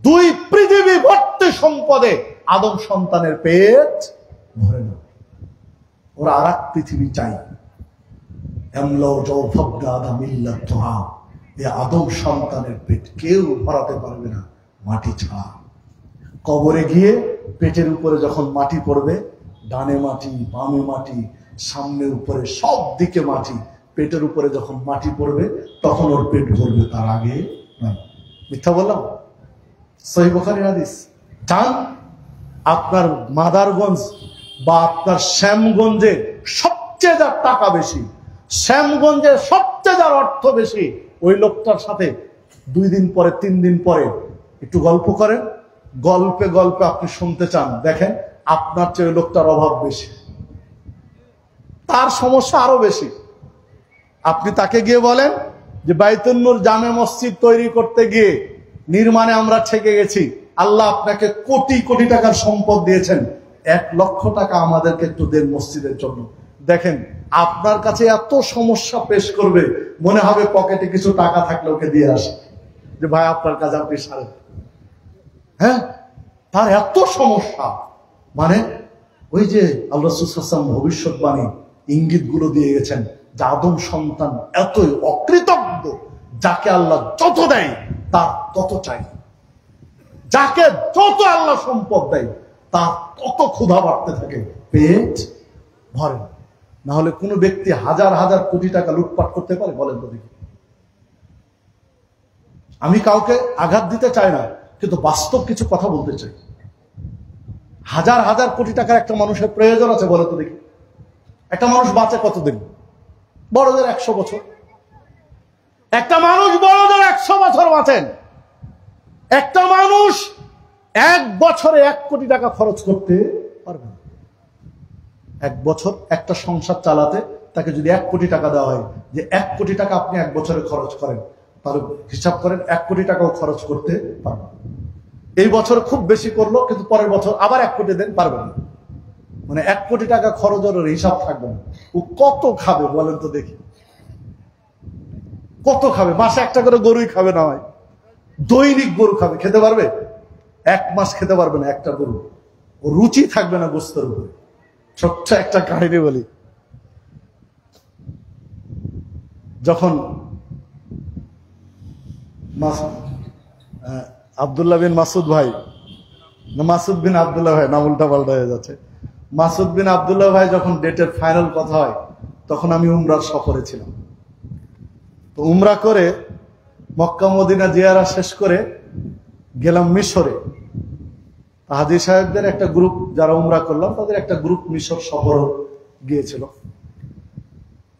2 পৃথিবী ভর্তি সম্পদে আদম সন্তানের পেট ভরে না, ওরা আরেক পৃথিবী চাই। আদম সন্তানের পেট কেউ ভরাতে পারবে না মাটি ছাড়া। কবরে গিয়ে পেটের উপরে যখন মাটি পড়বে, ডানে মাটি, বামে মাটি, সামনে উপরে সব দিকে মাটি, পেটের উপরে যখন মাটি পড়বে তখন ওর পেট ভরবে, তার আগে নয়। মিথ্যা বললাম? সহিহ বুখারীর হাদিস। জান, আপনার মাদারগঞ্জ বা আপনার শ্যামগঞ্জে সবচেয়ে যার টাকা বেশি, শ্যামগঞ্জে সবচেয়ে যার অর্থ বেশি, ওই লোকটার সাথে 2 দিন পরে 3 দিন পরে একটু গল্প করেন, গল্পে গল্পে আপনি শুনতে চান, দেখেন আপনার চেয়ে লোকটার অভাব বেশি, তার সমস্যা আরো বেশি। আপনি তাকে গিয়ে বলেন যে বাইতুন নূর জামে মসজিদ তৈরি করতে গিয়ে নির্মাণে আমরা ঠেকে গেছি, আল্লাহ আপনাকে কোটি কোটি টাকার সম্পদ দিয়েছেন, 1 লক্ষ টাকা আমাদেরকে একটু দেন মসজিদের জন্য। দেখেন আপনার কাছে এত সমস্যা পেশ করবে, মনে হবে পকেটে কিছু টাকা থাকলে ওকে দিয়ে আসে, যে ভাই আপনার কাছে আপনি সারেন। হ্যাঁ, তার এত সমস্যা। মানে ওই যে আল্লাহ রাসূল সাল্লাল্লাহু আলাইহি ওয়াসাল্লাম ভবিষ্যৎবাণী ইঙ্গিত গুলো দিয়ে গেছেন, যে আদম সন্তান এতই অকৃতজ্ঞ, যাকে আল্লাহ যত দেয় তার তত চাই, যাকে যত আল্লাহ সম্পদ দেয় তার তত ক্ষুধা বাড়তে থাকে, পেট ভরে না। না হলে কোনো ব্যক্তি হাজার হাজার কোটি টাকা লুটপাট করতে পারে? বলেন তো দেখি। আমি কাউকে আঘাত দিতে চাই না, কিন্তু বাস্তব কিছু কথা বলতে চাই। হাজার হাজার কোটি টাকার একটা মানুষের প্রয়োজন আছে? বলে তো দেখি। একটা মানুষ বাঁচে কতদিন? বড়দের 100 বছর, একটা মানুষ বড় জোর 100 বছর বাঁচেন, একটা মানুষ 1 বছরে 1 কোটি টাকা খরচ করতে পারবে না। 1 বছর একটা সংসার চালাতে তাকে যদি 1 কোটি টাকা দেওয়া হয়, যে 1 কোটি টাকা আপনি 1 বছরে খরচ করেন, তাহলে হিসাব করেন 1 কোটি টাকাও খরচ করতে পারবে না। এই বছর খুব বেশি করলো, কিন্তু পরের বছর আবার 1 কোটি দেন, পারবে না। মানে 1 কোটি টাকা খরচের হিসাব থাকবে না। ও কত খাবে বলেন তো দেখি, কত খাবে? মাসে একটা করে গরুই খাবে না হয়, দৈনিক গরু খাবে, খেতে পারবে? 1 মাস খেতে পারবে না একটা গরু, ও রুচি থাকবে না গোস্তের উপরে। ছোট্ট একটা কাহিনী বলি। যখন আব্দুল্লাহ বিন মাসুদ ভাই, মাসুদ বিন আব্দুল্লাহ ভাই, নাম উল্টা পাল্টা হয়ে যাচ্ছে, মাসুদ বিন আব্দুল্লাহ ভাই যখন ডেটের ফাইনাল কথা হয়, তখন আমি উমরার সফরে ছিলাম। তো উমরা করে মক্কা মদিনা জিয়ারা শেষ করে গেলাম মিশরে। হাজী সাহেবদের একটা গ্রুপ, যারা উমরা করলাম তাদের একটা গ্রুপ মিশর সফর গিয়েছিল।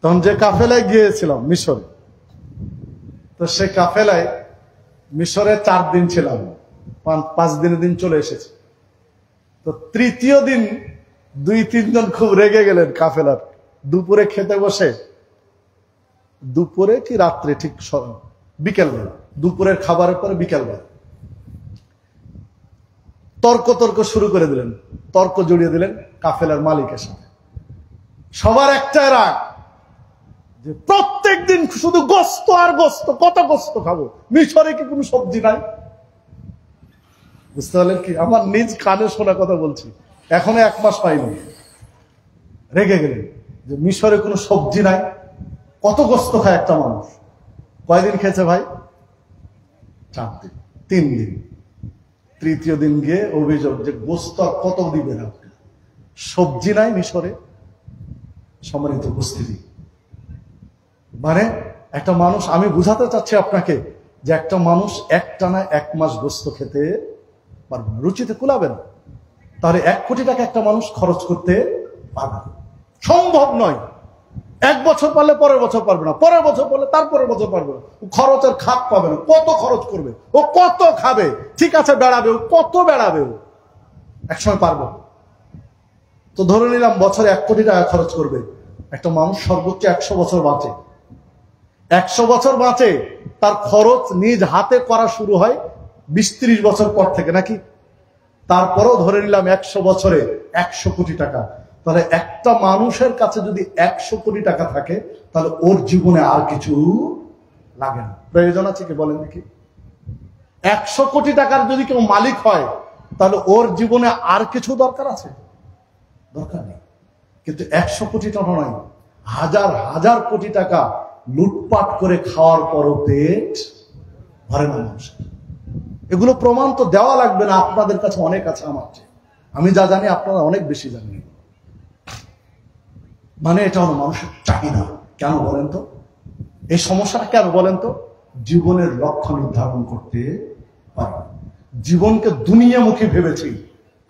তখন যে কাফেলায় গিয়েছিলাম মিশরে, তো সে কাফেলায় মিশরে 4 দিন ছিলাম, 5 দিনের দিন চলে এসেছে। তো তৃতীয় দিন 2-3 জন খুব রেগে গেলেন কাফেলার। দুপুরে খেতে বসে, দুপুরে কি রাত্রে, ঠিক বিকেলবেলা, দুপুরের খাবারের পরে বিকেলবেলা তর্ক শুরু করে দিলেন, তর্ক জড়িয়ে দিলেন কাফেলার মালিকের সাথে। সবার একটাই রাগ, যে প্রত্যেক দিন শুধু গোস্ত আর গোস্ত, কত গোস্ত খাবো, মিশরে কি কোনো সবজি নাই? বুঝতে পারলেন কি? আমার নিজ কানে শোনা কথা বলছি, এখনো 1 মাস পাইনি। রেগে গেলেন যে মিশরে কোনো সবজি নাই, কত গোস্ত খায় একটা মানুষ। কয়দিন খেয়েছে ভাই? 4 দিন, 3 দিন। তৃতীয় দিন গিয়ে অভিযোগ যে গোস্ত আর কত দিবেন আপনি, সবজি নাই মিশরে। সম্মানিত উপস্থিতি, মানে একটা মানুষ, আমি বুঝাতে চাচ্ছি আপনাকে যে একটা মানুষ একটানা 1 মাস গোস্ত খেতে পারবে না, রুচিতে কুলাবে না। তাহলে 1 কোটি টাকা একটা মানুষ খরচ করতে পারবে না, সম্ভব নয়। 1 বছর পারলে পরের বছর পারবে না, পরের বছর পারলে তারপরের বছর পারবে না। খরচের খাপ পাবে না, কত খরচ করবে, ও কত খাবে, ঠিক আছে বেড়াবে, ও কত বেড়াবে, ও একসময় পারবে। তো ধরে নিলাম বছরে 1 কোটি টাকা খরচ করবে একটা মানুষ, সর্বোচ্চ 100 বছর বাঁচে। 100 বছর বাঁচে, তার খরচ নিজ হাতে করা শুরু হয় 20-30 বছর পর থেকে, নাকি? তারপরেও ধরে নিলাম 100 বছরে 100 কোটি টাকা। তাহলে একটা মানুষের কাছে যদি 100 কোটি টাকা থাকে, তাহলে ওর জীবনে আর কিছু লাগে না। প্রয়োজন আছে কি বলেন দেখি? 100 কোটি টাকার যদি কেউ মালিক হয়, তাহলে ওর জীবনে আর কিছু দরকার আছে? দরকার নেই। কিন্তু 100 কোটি টাকা নয়, হাজার কোটি টাকা লুটপাট করে খাওয়ার পরও পেট ভরে না মানুষের। এগুলো প্রমাণ তো দেওয়া লাগবে না, আপনাদের কাছে অনেক আছে আমার চেয়ে। আমি যা জানি আপনারা অনেক বেশি জানেন। মানে এটা হলো মানুষের চাহিদা। কেন বলেন তো? এই সমস্যাটা কেন বলেন তো? জীবনের লক্ষ্য নির্ধারণ করতে পারে, জীবনকে দুনিয়ামুখী ভেবেছি,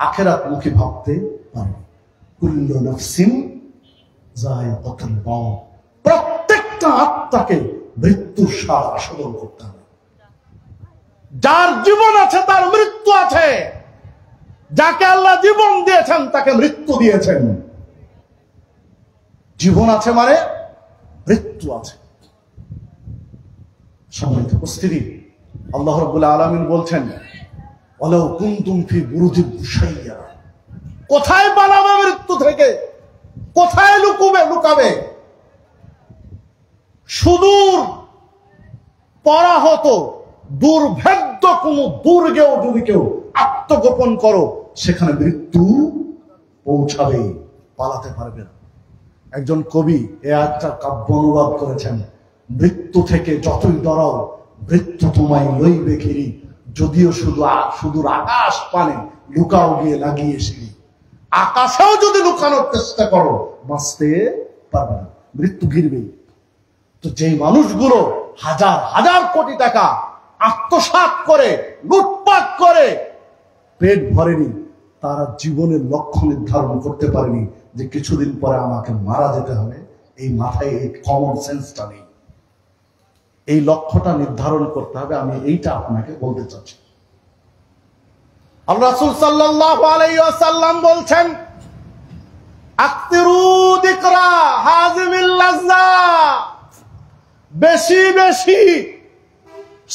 আখিরাতমুখী ভাবতে পারে। কুল্লু নাফসিন যায়কাতুল মাউত, প্রত্যেকটা আত্মাকে মৃত্যুর স্বাদ আস্বাদন করতে হবে। যার জীবন আছে তার মৃত্যু আছে, যাকে আল্লাহ জীবন দিয়েছেন তাকে মৃত্যু দিয়েছেন। জীবন আছে মানে মৃত্যু আছে। সম্মানিত উপস্থিতি, আল্লাহ রাব্বুল আলামিন বলছেন, ওয়ালাউ কুনতুম ফি বুরুজিন মুশাইয়্যাদা, কোথায় পালাবে মৃত্যু থেকে, কোথায় লুকাবে? সুদূর পরাহত দুর্ভেদ্য কোন দুর্গেও যদি কেউ আত্মগোপন করো, সেখানে মৃত্যু পৌঁছাবে, পালাতে পারবে না। একজন কবি এ একটা কাব্য অনুবাদ করেছেন, মৃত্যু থেকে যতই ডরাও মৃত্যু তোমায় লইবে ঘিরি, যদিও সুদূর আকাশ পানে লুকাও গিয়ে লাগিয়ে সিঁড়ি। আকাশেও যদি লুকানোর চেষ্টা করো বাঁচতে পারবে না, মৃত্যু ঘিরবেই। তো যেই মানুষগুলো হাজার কোটি টাকা আত্মসাৎ করে, লুটপাট করে পেট ভরেনি, তারা জীবনের লক্ষ্য নির্ধারণ করতে পারেনি যে কিছুদিন পরে আমাকে মারা যেতে হবে। এই মাথায় এই কমন সেন্সটা নেই। এই লক্ষ্যটা নির্ধারণ করতে হবে। আমি এইটা আপনাকে বলতে চাচ্ছি। আল্লাহ রাসূল সাল্লাল্লাহু আলাইহি ওয়াসাল্লাম বলছেন, আকতিরু যিকরা হাযিমিল লাযযা, বেশি বেশি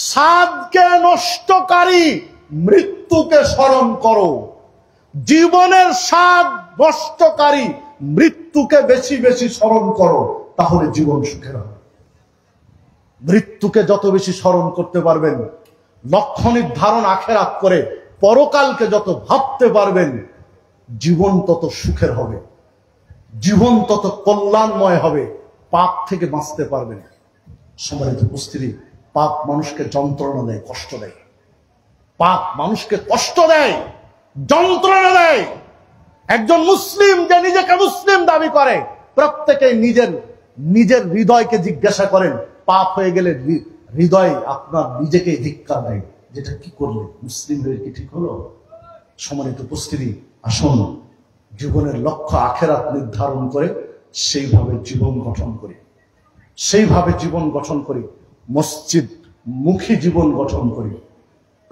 স্বাদকে নষ্টকারী মৃত্যুকে স্মরণ করো। জীবনের স্বাদ নষ্টকারী মৃত্যুকে বেশি বেশি স্মরণ করো, তাহলে জীবন সুখের হবে। মৃত্যুকে যত বেশি স্মরণ করতে পারবেন, লক্ষ্য নির্ধারণ আখিরাত করে পরকালকে যত ভাবতে পারবেন, জীবন তত সুখের হবে, জীবন তত কল্যাণময় হবে, পাপ থেকে বাঁচতে পারবেন। সম্মানিত উপস্থিতি, পাপ মানুষকে যন্ত্রণা দেয়, কষ্ট দেয়। পাপ মানুষকে কষ্ট দেয়, যন্ত্রণা দেয়। একজন মুসলিম যে নিজেকে মুসলিম দাবি করে, প্রত্যেকে নিজের নিজের হৃদয়কে জিজ্ঞাসা করেন, পাপ হয়ে গেলে হৃদয় আপনার নিজেকে ধিক্কার দেয়, যেটা কি করলে মুসলিম হয়ে কি ঠিক হলো? সম্মানিত উপস্থিতি, আসুন জীবনের লক্ষ্য আখিরাত নির্ধারণ করে সেইভাবে জীবন গঠন করি, সেইভাবে জীবন গঠন করি, মসজিদ মুখী জীবন গঠন করি।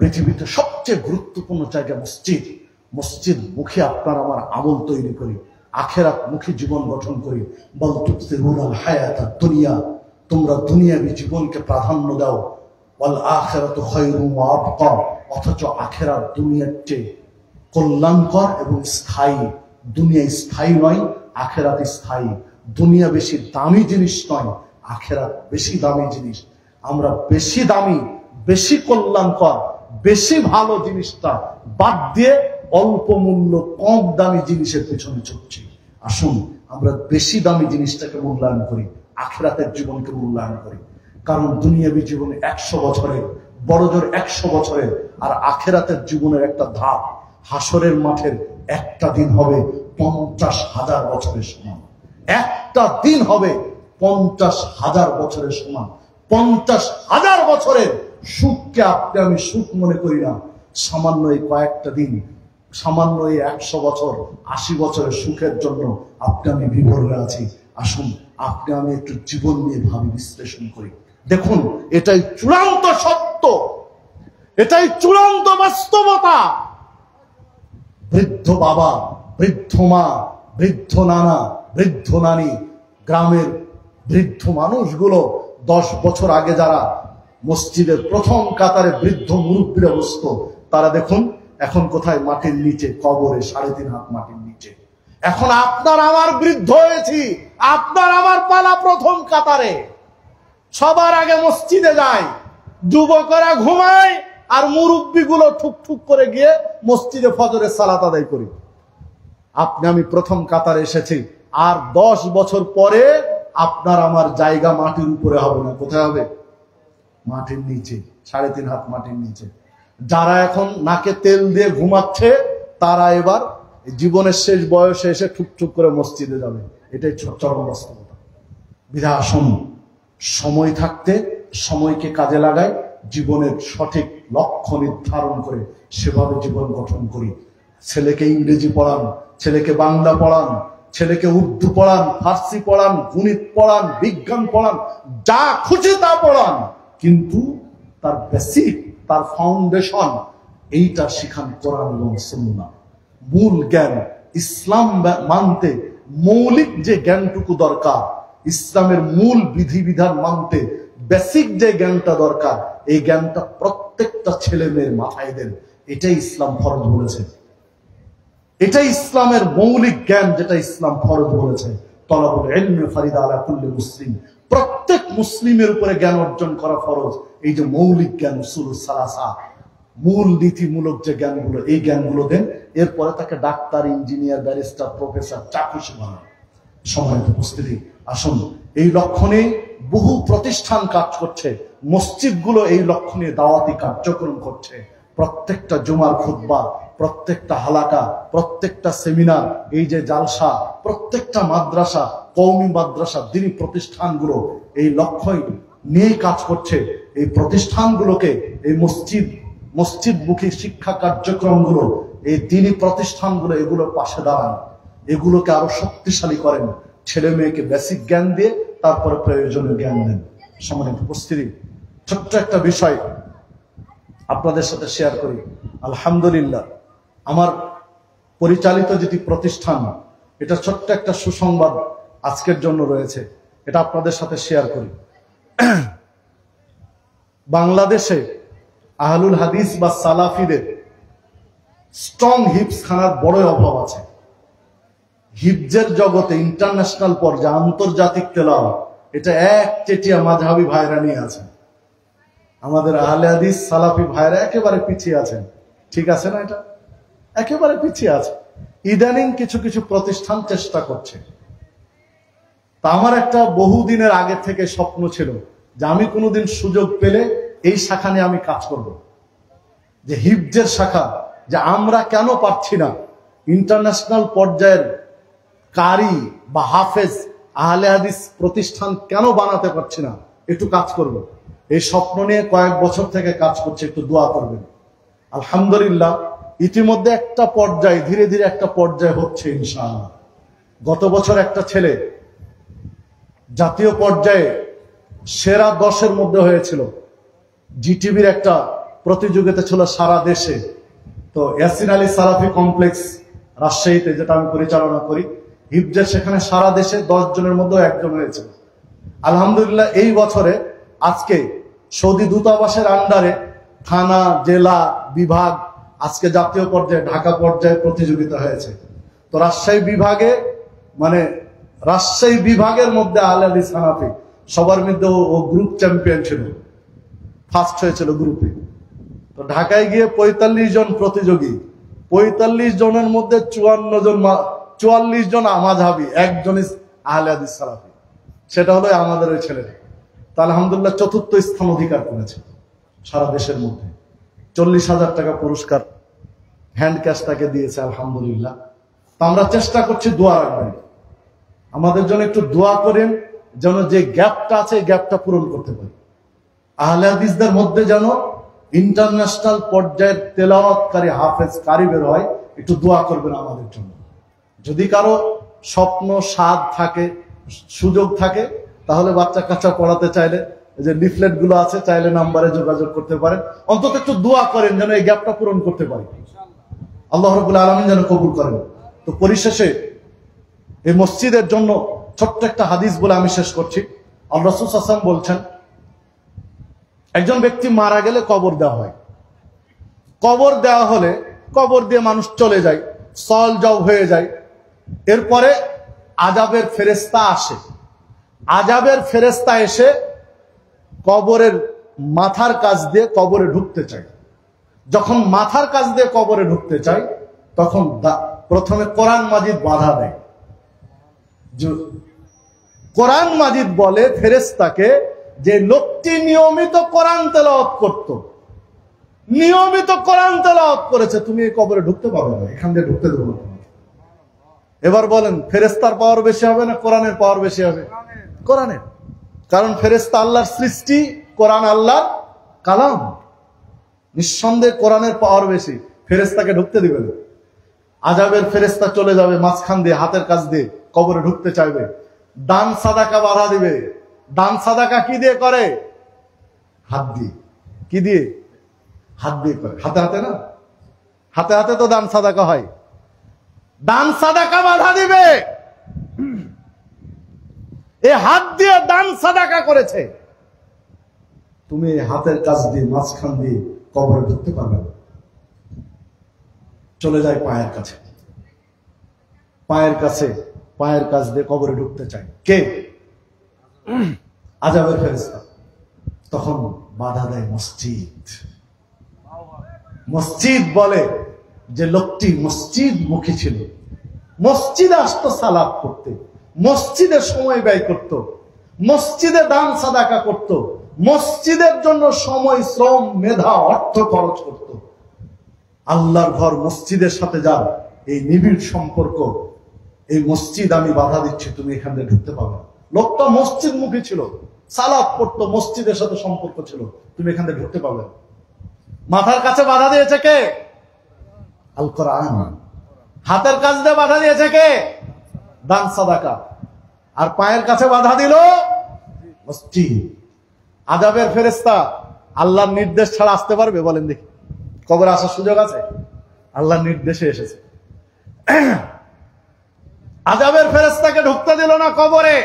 পৃথিবীতে সবচেয়ে গুরুত্বপূর্ণ জায়গা মসজিদ। মসজিদ মুখী আপনার আমার আমল তৈরি করি, আখিরাত মুখী জীবন গঠন করি। বল তুসিরুনাল হায়াতাদ দুনিয়া, তোমরা দুনিয়াবী জীবনকে প্রাধান্য দাও। ওয়াল আখিরাতু খায়রুন ওয়া আবকা, অথচ আখিরাত দুনিয়ার চেয়ে কল্যাণকর এবং স্থায়ী। দুনিয়া স্থায়ী নয়, আখিরাত স্থায়ী। দুনিয়া বেশি দামি জিনিস নয়, আখিরাত বেশি দামি জিনিস। আমরা বেশি দামি, বেশি কল্যাণকর, বেশি ভালো জিনিসটা বাদ দিয়ে অল্প মূল্য কম দামি জিনিসের পেছনে ছুটছি। আসুন আমরা বেশি দামি জিনিসটাকে মূল্যায়ন করি, আখিরাতের জীবনকে মূল্যায়ন করি। কারণ দুনিয়াবী জীবনে 100 বছরের, বড় জোর 100 বছরের, আর আখিরাতের জীবনের একটা ধাপ, হাসরের মাঠের একটা দিন হবে 50,000 বছরের সমান। একটা দিন হবে 50,000 বছরের সমান। 50,000 বছরের সুখকে আপনি আমি সুখ মনে করি না। সামান্য এই কয়েকটা দিন, সামান্য এই 100 বছর, 80 বছরের সুখের জন্য আপনি আমি বিভোর হয়ে আছি। আসুন আপনি আমি একটু জীবন নিয়ে ভাবি, বিশ্লেষণ করি। দেখুন, এটাই চূড়ান্ত সত্য, এটাই চূড়ান্ত বাস্তবতা। বৃদ্ধ বাবা, বৃদ্ধ মা, বৃদ্ধ নানা, বৃদ্ধ নানি, গ্রামের বৃদ্ধ মানুষগুলো 10 বছর আগে যারা মসজিদের প্রথম কাতারে বৃদ্ধ মুরব্বীরা বসতো, তারা দেখুন এখন কোথায়? মাটির নিচে, কবরে 3.5 হাত মাটির নিচে। এখন আপনার আমার বৃদ্ধ হয়েছি, আপনার আমার পালা প্রথম কাতারে। সবার আগে মসজিদে যায়, যুবকরা ঘুমায়, আর মুরব্বীগুলো ঠুক ঠুক করে গিয়ে মসজিদে ফজরের সালাত আদায় করি। আপনি আমি প্রথম কাতারে এসেছি, আর 10 বছর পরে আপনার আমার জায়গা মাটির উপরে হবে না, কোথায় হবে? মাটির নিচে, 3.5 হাত মাটির নিচে। যারা এখন নাকে তেল দিয়ে ঘুমাচ্ছে, তারা এবার জীবনের শেষ বয়সে এসে ঠুকঠুক করে মসজিদে যাবে। এটাই চরম বাস্তবতা। বিধায় আসুন সময় থাকতে সময়কে কাজে লাগায়, জীবনের সঠিক লক্ষ্য নির্ধারণ করে সেভাবে জীবন গঠন করি। ছেলেকে ইংরেজি পড়ান, ছেলেকে বাংলা পড়ান, ছেলেকে উর্দু পড়ান, ফার্সি পড়ান, গণিত পড়ান, বিজ্ঞান পড়ান, যা খুশি তা পড়ান, কিন্তু তার বেসিক, তার ফাউন্ডেশন এইটা শিখান কোরআন এবং সুন্নাহ। মূল জ্ঞান, ইসলাম মানতে মৌলিক যে জ্ঞানটুকু দরকার, ইসলামের মূল বিধিবিধান মানতে বেসিক যে জ্ঞানটা দরকার, এই জ্ঞানটা প্রত্যেকটা ছেলে মেয়ের মাথায় দেন। এটাই ইসলাম ফরজ বলেছে, এটাই ইসলামের মৌলিক জ্ঞান, যেটা ইসলাম ফরজ বলেছে। তলাবুল ইলমি ফারিদা আলা কুল্লি মুসলিম, প্রত্যেক মুসলিমের উপরে জ্ঞান অর্জন করা ফরজ। এই যে মৌলিক জ্ঞান, উসুলুস সালাসা, মূল নীতিমূলক যে জ্ঞানগুলো, এই জ্ঞানগুলো দেন। এরপরে তাকে ডাক্তার, ইঞ্জিনিয়ার, ব্যারিস্টার, প্রফেসর, চাকুশি বানান। সম্মানিত উপস্থিতি, আসুন এই লক্ষ্য নিয়ে বহু প্রতিষ্ঠান কাজ করছে, মসজিদগুলো এই লক্ষ্য নিয়ে দাওয়াতি কার্যক্রম করছে। প্রত্যেকটা জুমার খুতবা, প্রত্যেকটা হালাকা, প্রত্যেকটা সেমিনার, এই যে জালসা, প্রত্যেকটা মাদ্রাসা, কওমি মাদ্রাসা, দ্বীনি প্রতিষ্ঠানগুলো এই লক্ষ্য নিয়ে কাজ করছে। এই প্রতিষ্ঠানগুলোকে, এই মসজিদমুখী শিক্ষা কার্যক্রমগুলো, এই দ্বীনি প্রতিষ্ঠানগুলো, এগুলোর পাশে দাঁড়ান, এগুলোকে আরো শক্তিশালী করেন। ছেলে মেয়েকে বেসিক জ্ঞান দিয়ে তারপরে প্রয়োজনীয় জ্ঞান দেন। সম্মানিত উপস্থিতি, ছোট্ট একটা বিষয় আপনাদের সাথে শেয়ার করি। আলহামদুলিল্লাহ, আমার পরিচালিত যেটি প্রতিষ্ঠান, এটা ছোট্ট একটা সুসংবাদ আজকের জন্য রয়েছে, এটা আপনাদের সাথে শেয়ার করি। বাংলাদেশে আহলুল হাদিস বা সালাফিদের স্ট্রং হিপস খানার বড় অভাব আছে। হিফজের জগতে ইন্টারন্যাশনাল পর্যায়ে আন্তর্জাতিক তেলাওয়াত এটা এক চেটিয়া মাযহাবী ভাইরা নিয়ে আছেন। আমাদের আহলে হাদিস সালাফি ভাইরা একেবারে পিছিয়ে আছেন। ঠিক আছে না? এটা একেবারে পিছিয়ে আছে। ইদানিং কিছু কিছু প্রতিষ্ঠান চেষ্টা করছে। তা আমার একটা বহুদিনের আগে থেকে স্বপ্ন ছিল যে আমি কোনোদিন সুযোগ পেলে এই শাখা নিয়ে আমি কাজ করব, যে হিফজের শাখা, যে আমরা কেন পারছি না ইন্টারন্যাশনাল পর্যায়ের কারি বা হাফেজ আহলে হাদিস প্রতিষ্ঠান কেন বানাতে পারছি না, একটু কাজ করব। এই স্বপ্ন নিয়ে কয়েক বছর থেকে কাজ করছে, একটু দোয়া করবেন। আলহামদুলিল্লাহ, ইতিমধ্যে একটা পর্যায়ে ধীরে ধীরে একটা পর্যায়ে হচ্ছে ইনশাআল্লাহ। গত বছর একটা ছেলে জাতীয় পর্যায়ে সেরা 10-এর মধ্যে হয়েছিল। জিটিভির একটা প্রতিযোগিতা ছিল সারা দেশে। তো ইয়াসিন আলী সালাফি কমপ্লেক্স রাজশাহীতে, যেটা আমি পরিচালনা করি, হিফজের সেখানে সারা দেশে 10 জনের মধ্যে একজন হয়েছে। আলহামদুলিল্লাহ, এই বছরে আজকে সৌদি দূতাবাসের আন্ডারে থানা, জেলা, বিভাগ, আজকে জাতীয় পর্যায়ে ঢাকা পর্যায়ে প্রতিযোগিতা হয়েছে। তো রাজশাহী বিভাগে, মানে রাজশাহী বিভাগের মধ্যে আহলে হাদিস হানাফি সবার মধ্যে ও গ্রুপ চ্যাম্পিয়ন ছিল, ফার্স্ট হয়েছিল গ্রুপে। তো ঢাকায় গিয়ে 45 জন প্রতিযোগী, 45 জনের মধ্যে 44 জন মাযহাবী, একজন আহলে হাদিস সালাফি। সেটা হলো আমাদের ওই ছেলেটা। তা আলহামদুলিল্লাহ 4র্থ স্থান অধিকার করেছে সারা দেশের মধ্যে। 40,000 টাকা পুরস্কার হ্যান্ড ক্যাশ তাকে দিয়েছে আলহামদুলিল্লাহ। তো আমরা চেষ্টা করছি, দোয়া রাখবেন আমাদের জন্য, একটু দোয়া করেন যেন যে গ্যাপটা আছে এই গ্যাপটা পূরণ করতে পারি। আহলে হাদিসদের মধ্যে যেন ইন্টারন্যাশনাল পর্যায়ের তেলাওয়াতকারী হাফেজ কারি বের হয়, একটু দোয়া করবেন আমাদের জন্য। যদি কারো স্বপ্ন, স্বাদ থাকে, সুযোগ থাকে, তাহলে বাচ্চা কাচ্চা পড়াতে চাইলে যে লিফলেট গুলো আছে, চাইলে নাম্বারে যোগাযোগ করতে পারেন। অন্তত একটু দোয়া করেন যেন এই গ্যাপটা পূরণ করতে পারি। আল্লাহ রাব্বুল আলামিন যেন কবুল করেন। তো পরিশেষে এই মসজিদের জন্য ছোট্ট একটা হাদিস বলে আমি শেষ করছি। আল্লাহ রাসূল সাল্লাল্লাহু আলাইহি ওয়াসাল্লাম বলছেন, একজন ব্যক্তি মারা গেলে কবর দেওয়া হয়। কবর দেওয়া হলে কবর দিয়ে মানুষ চলে যায়, সল জব হয়ে যায়। এরপরে আযাবের ফেরেশতা আসে। আযাবের ফেরেশতা এসে কবরের মাথার কাছ দিয়ে কবরে ঢুকতে চায়। যখন মাথার কাছ দিয়ে কবরে ঢুকতে চায়, তখন প্রথমে কোরআন মাজিদ বাধা দেয়। কোরআন মাজিদ বলে ফেরেশতাকে যে লোকটি নিয়মিত কোরআন তেলাওয়াত করত, নিয়মিত কোরআন তেলাওয়াত করেছে, তুমি এই কবরে ঢুকতে পারবে না, এখান দিয়ে ঢুকতে দেবো না। এবার বলেন, ফেরেশতার পাওয়ার বেশি হবে না কোরআনের পাওয়ার বেশি হবে? কোরআনের। কারণ ফেরেশতা আল্লাহর সৃষ্টি, কোরআন আল্লাহর কালাম। নিঃসন্দেহে কোরআনের পাওয়ার বেশি, ফেরেশতাকে ঢুকতে দিবে না। আযাবের ফেরেশতা চলে যাবে মাঝখান দিয়ে, হাতের কাছ দিয়ে কবরে ঢুকতে চাইবে। দান সাদাকা বাধা দিবে। দান সাদাকা কি দিয়ে করে? হাত দিয়ে। কি দিয়ে? হাত দিয়ে করে। হাতে হাতে না, হাতে হাতে তো দান সাদাকা হয়। দান সাদাকা বাধা দিবে। এই হাত দিয়ে দান সাদাকা করেছে, তুমি হাতের কাছ দিয়ে মাঝখান দিয়ে কবরে ঢুকতে পারবে না। চলে যায় পায়ের কাছে, পায়ের কাছে, পায়ের কাছ দিয়ে কবরে ঢুকতে চায় কে? আযাবের ফেরেশতা। তখন বাধা দেয় মসজিদ। মসজিদ বলে যে লোকটি মসজিদ মুখী ছিল, মসজিদে আসতো সালাত করতে, মসজিদে সময় ব্যয় করত, মসজিদে দান সাদাকা করত, মসজিদের জন্য সময়, শ্রম, মেধা, অর্থ খরচ করত। আল্লাহর ঘর মসজিদের সাথে যার এই নিবিড় সম্পর্ক, এই মসজিদ আমি বাধা দিচ্ছি, তুমি এখান থেকে ঢুকতে পারবে না। লোকটা মসজিদ মুখী ছিল, সালাত পড়তো, মসজিদের সাথে সম্পর্ক ছিল, তুমি এখান থেকে ঢুকতে পারবে না। মাথার কাছে বাধা দিয়েছে কে? আল কোরআন। হাতের কাছ দিয়ে বাধা দিয়েছে কে? দান সাদাকা। আর পায়ের কাছে বাধা দিল মসজিদ। আযাবের ফেরেশতা আল্লাহর নির্দেশ ছাড়া আসতে পারবে? বলেন দেখি, কবরে আসার সুযোগ আছে? আল্লাহর নির্দেশে এসেছে। আযাবের ফেরেশতাকে ঢুকতে দিল না কবরে।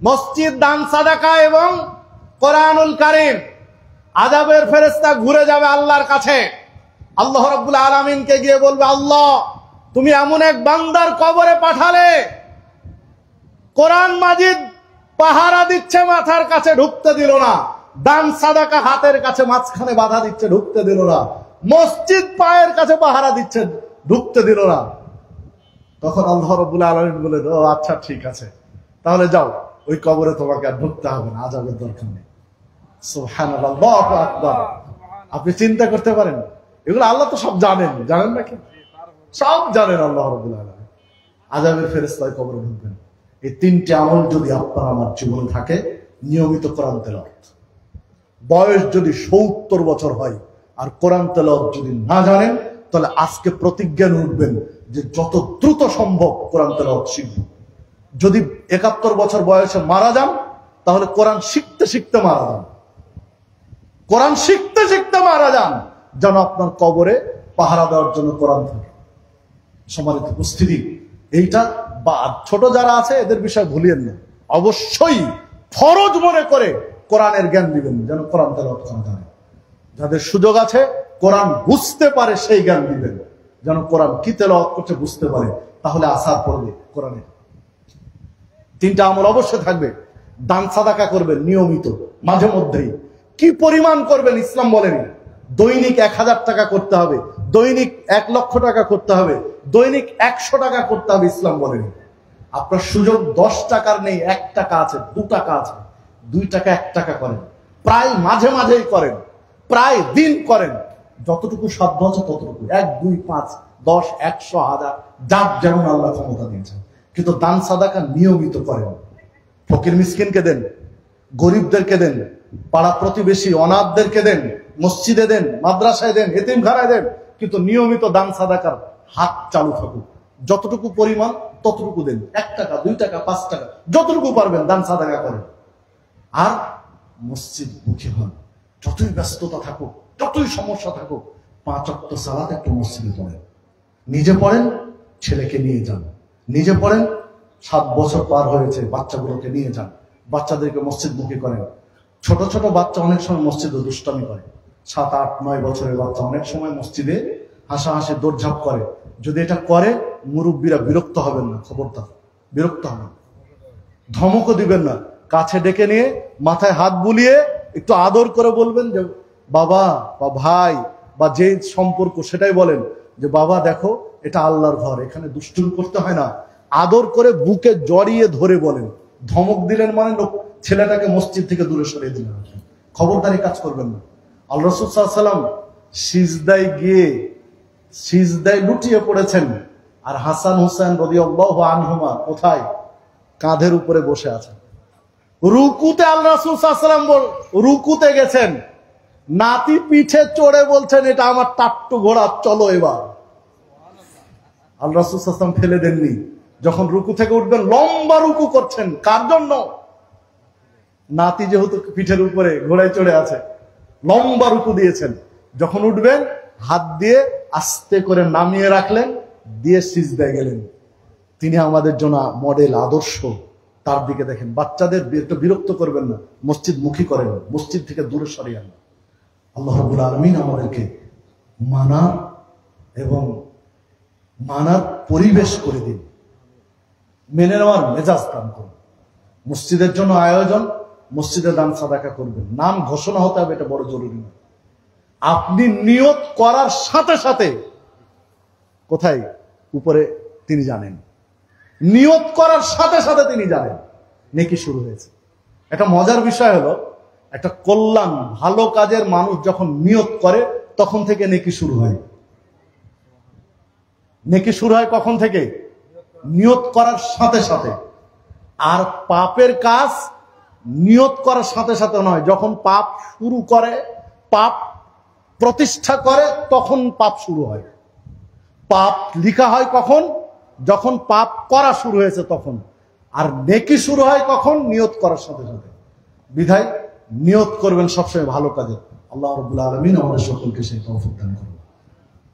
মসজিদ, দান, সাদাকা এবং কোরআনুল কারীম। আযাবের ফেরেশতা ঘুরে যাবে আল্লাহর কাছে, আল্লাহ রাব্বুল আলামিনকে গিয়ে বলবে, আল্লাহ তুমি এমন এক বান্দার কবরে পাঠালে, কোরআন মাজিদ পাহারা দিচ্ছে, মাথার কাছে ঢুকতে দিল না। দান সাদাকা হাতের কাছে মাঝখানে বাধা দিচ্ছে, ঢুকতে দিল না। মসজিদ পায়ের কাছে পাহারা দিচ্ছে, ঢুকতে দিল না। তখন আল্লাহ রাব্বুল আলামিন বলে, ও আচ্ছা ঠিক আছে, তাহলে যাও, ওই কবরে তোমাকে আর ঢুকতে হবে না, আযাবের দরকার নেই। সুবহানাল্লাহ, আল্লাহু আকবার। আপনি চিন্তা করতে পারেন, এগুলো আল্লাহ তো সব জানেন, জানেন নাকি? সব জানেন আল্লাহ রাব্বুল আলামিন। আযাবের ফেরেশতা কবরে ঢুকবেন। এই তিনটি আমল যদি আপনার আমার জীবনে থাকে, নিয়মিত কোরআন তেলাওয়াত, বয়স যদি ৭০ বছর হয় আর কোরআন তেলাওয়াত যদি না জানেন, তাহলে আজকে প্রতিজ্ঞা উঠবেন যে যত দ্রুত সম্ভব কোরআন তেলাওয়াত শিখব। যদি ৭১ বছর বয়সে মারা যান, তাহলে কোরআন শিখতে শিখতে মারা যান, কোরআন শিখতে শিখতে মারা যান, যেন আপনার কবরে পাহারা দেওয়ার জন্য কোরআন থাকে। সম্মানিত উপস্থিতি, এইটা বা ছোট যারা আছে এদের বিষয় ভুলিয়েন না, অবশ্যই ফরজ মনে করে কোরআনের জ্ঞান দিবেন, যেন কোরআন তেলাওয়াত করা জানে। যাদের সুযোগ আছে কোরআন বুঝতে পারে সেই জ্ঞান দিবেন, যেন কোরআন কি তেলাওয়াত করছে বুঝতে পারে, তাহলে আসার পড়বে কোরআনে। তিনটা আমল অবশ্যই থাকবে। দান সাদাকা করবেন নিয়মিত, মাঝে মধ্যেই। কি পরিমাণ করবেন ইসলাম বলেনি। দৈনিক ১,০০০ টাকা করতে হবে, দৈনিক ১,০০,০০০ টাকা করতে হবে, দৈনিক ১০০ টাকা করতে হবে, ইসলাম বলেনি। আপনার সুযোগ ১০ টাকার নেই, ১ টাকা আছে, ২ টাকা আছে, ২ টাকা ১ টাকা করেন, প্রায় মাঝে মাঝেই করেন, প্রায় দিন করেন, যতটুকু সাধ্য আছে ততটুকু, ১, ২, ৫, ১০, ১০০, ১০০০, যার যেমন আল্লাহ ক্ষমতা দিয়েছেন। কিন্তু দান সাদাকা নিয়মিত করেন। ফকির মিসকিনকে দেন, গরিবদেরকে দেন, পাড়া প্রতিবেশী অনাথদেরকে দেন, মসজিদে দেন, মাদ্রাসায় দেন, এতিমখানায় দেন, কিন্তু নিয়মিত দান সাদাকার হাত চালু থাকুক। যতটুকু পরিমাণ ততটুকু দেন, ১ টাকা, ২ টাকা, ৫ টাকা, যতটুকু পারবেন দান সাদাকা করেন। আর মসজিদ মুখী হন। যতই ব্যস্ততা থাকুক, যতই সমস্যা থাকুক, ৫ ওয়াক্ত সালাত একটু মসজিদে পড়েন। নিজে পড়েন, ছেলেকে নিয়ে যান। নিজে পড়েন, ৭ বছর পার হয়েছে, বাচ্চাগুলোকে নিয়ে যান, বাচ্চাদেরকে মসজিদ মুখী করেন। ছোট ছোট বাচ্চা অনেক সময় মসজিদে দুষ্টামি করে। ৭, ৮, ৯ বছরের বাচ্চা অনেক সময় মসজিদে হাসাহাসি দৌড়ঝাঁপ করে। যদি এটা করে, মুরব্বীরা বিরক্ত হবেন না, খবরদার, বিরক্ত হবেন। ধমকও দিবেন না, কাছে ডেকে নিয়ে মাথায় হাত বুলিয়ে একটু আদর করে বলবেন যে বাবা বা ভাই বা যে সম্পর্ক সেটাই বলেন যে বাবা দেখো এটা আল্লাহর ঘর, এখানে দুষ্টুমি করতে হয় না। আদর করে বুকে জড়িয়ে ধরে বলেন। ধমক দিলেন মানে ছেলেটাকে মসজিদ থেকে দূরে সরিয়ে দিলেন। খবরদারি কাজ করবেন না। আল্লাহ রাসূল সাল্লাল্লাহু আলাইহি ওয়াসাল্লাম সিজদায় গিয়ে সিজদায় লুটিয়ে পড়েছেন, আর হাসান হুসাইন রাদিয়াল্লাহু আনহুমা কোথায়? কাঁধের উপরে বসে আছেন। রুকুতে আল্লাহ রাসূল সাল্লাল্লাহু আলাইহি ওয়াসাল্লাম রুকুতে গেছেন, নাতি পিঠে চড়ে বলছেন এটা আমার টাট্টু ঘোড়া, চলো এবার। আল্লাহ রাসূল সাল্লাল্লাহু আলাইহি ওয়াসাল্লাম ফেলে দেননি। যখন রুকু থেকে উঠবেন লম্বা রুকু করছেন, কার জন্য? নাতি যেহেতু পিঠের উপরে ঘোড়ায় চড়ে আছে, লম্বা রুকু দিয়েছেন। যখন উঠবেন হাত দিয়ে আস্তে করে নামিয়ে রাখলেন, দিয়ে সিজদায় গেলেন। তিনি আমাদের জন্য মডেল, আদর্শ। তার দিকে দেখেন। বাচ্চাদের একটু বিরক্ত করবেন না, মসজিদ মুখী করেন, মসজিদ থেকে দূরে সরিয়ে আনেন। আল্লাহ রাব্বুল আলামিন আমাদেরকে মানার এবং মানার পরিবেশ করে দিন, মেনে নেওয়ার মেজাজ দান করুন। মসজিদের জন্য আয়োজন, মসজিদে দান সাদাকা করবেন। নাম ঘোষণা হতে হবে, এটা বড় জরুরি না। আপনি নিয়ত করার সাথে সাথে কোথায় উপরে তিনি জানেন, নিয়ত করার সাথে সাথে তিনি জানেন নেকি শুরু হয়েছে। একটা মজার বিষয় হলো, একটা কল্যাণ ভালো কাজের মানুষ যখন নিয়ত করে তখন থেকে নেকি শুরু হয়। নেকি শুরু হয় কখন থেকে? নিয়ত করার সাথে সাথে। আর পাপের কাজ নিয়ত করার সাথে সাথে নয়, যখন পাপ শুরু করে, পাপ প্রতিষ্ঠা করে, তখন পাপ শুরু হয়। পাপ লিখা হয় কখন? যখন পাপ করা শুরু হয়েছে তখন। আর নেকি শুরু হয় কখন? নিয়ত করার সাথে সাথে। বিধায় নিয়ত করবেন সবসময় ভালো কাজে। আল্লাহ রাব্বুল আলামিন আমাদের সকলকে সেই তৌফিক দান করুন।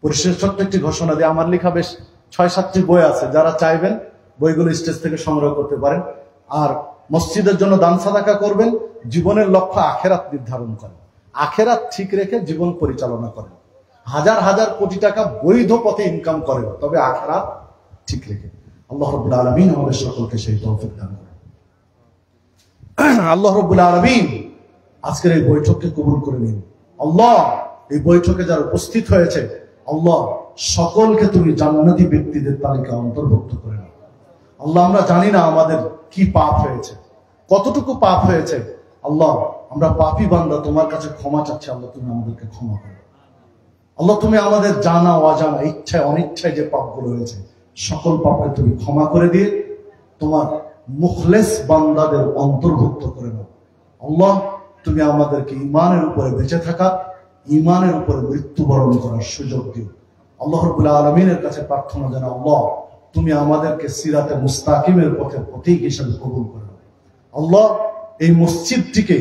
পরিশেষে ছোট্ট একটি ঘোষণা দিয়ে, আমার লেখা বেশ 6-7টি বই আছে, যারা চাইবেন বইগুলো স্টেজ থেকে সংগ্রহ করতে পারেন। আর মসজিদের জন্য দান সাদাকা করবেন। জীবনের লক্ষ্য আখেরাত নির্ধারণ করেন, আখেরাত ঠিক রেখে জীবন পরিচালনা করেন। হাজার হাজার কোটি টাকা বৈধ পথে ইনকাম করেন, তবে আখেরাত ঠিক রেখে। আল্লাহ রাব্বুল আলামিন আমাদের সকলকে সেই তৌফিক দান করেন। আল্লাহ রাব্বুল আলামিন আজকের এই বৈঠককে কবুল করে নিন। আল্লাহ, এই বৈঠকে যারা উপস্থিত হয়েছে, আল্লাহ সকলকে তুমি জান্নাতি ব্যক্তিদের তালিকা অন্তর্ভুক্ত করে নাও। আল্লাহ, আমরা জানি না আমাদের কি পাপ হয়েছে, কতটুকু পাপ হয়েছে। আল্লাহ, আমরা পাপী বান্দা, তোমার কাছে ক্ষমা চাচ্ছি। আল্লাহ, তুমি আমাদেরকে ক্ষমা করো। আল্লাহ, তুমি আমাদের জানা অজানা, ইচ্ছায় অনিচ্ছায় যে পাপগুলো হয়েছে, সকল পাপকে তুমি ক্ষমা করে দিয়ে তোমার মুখলেস বান্দাদের অন্তর্ভুক্ত করে নাও। আল্লাহ, তুমি আমাদেরকে ঈমানের উপরে বেঁচে থাকা, ঈমানের উপরে মৃত্যুবরণ করার সুযোগ দিও। আল্লাহ রাব্বুল আলামিনের কাছে প্রার্থনা জানাও, আল্লাহ তুমি আমাদেরকে সিরাতে মুস্তাকিমের পথে প্রতীক হিসেবে কবুল করে নাও। আল্লাহ, এই মসজিদটিকে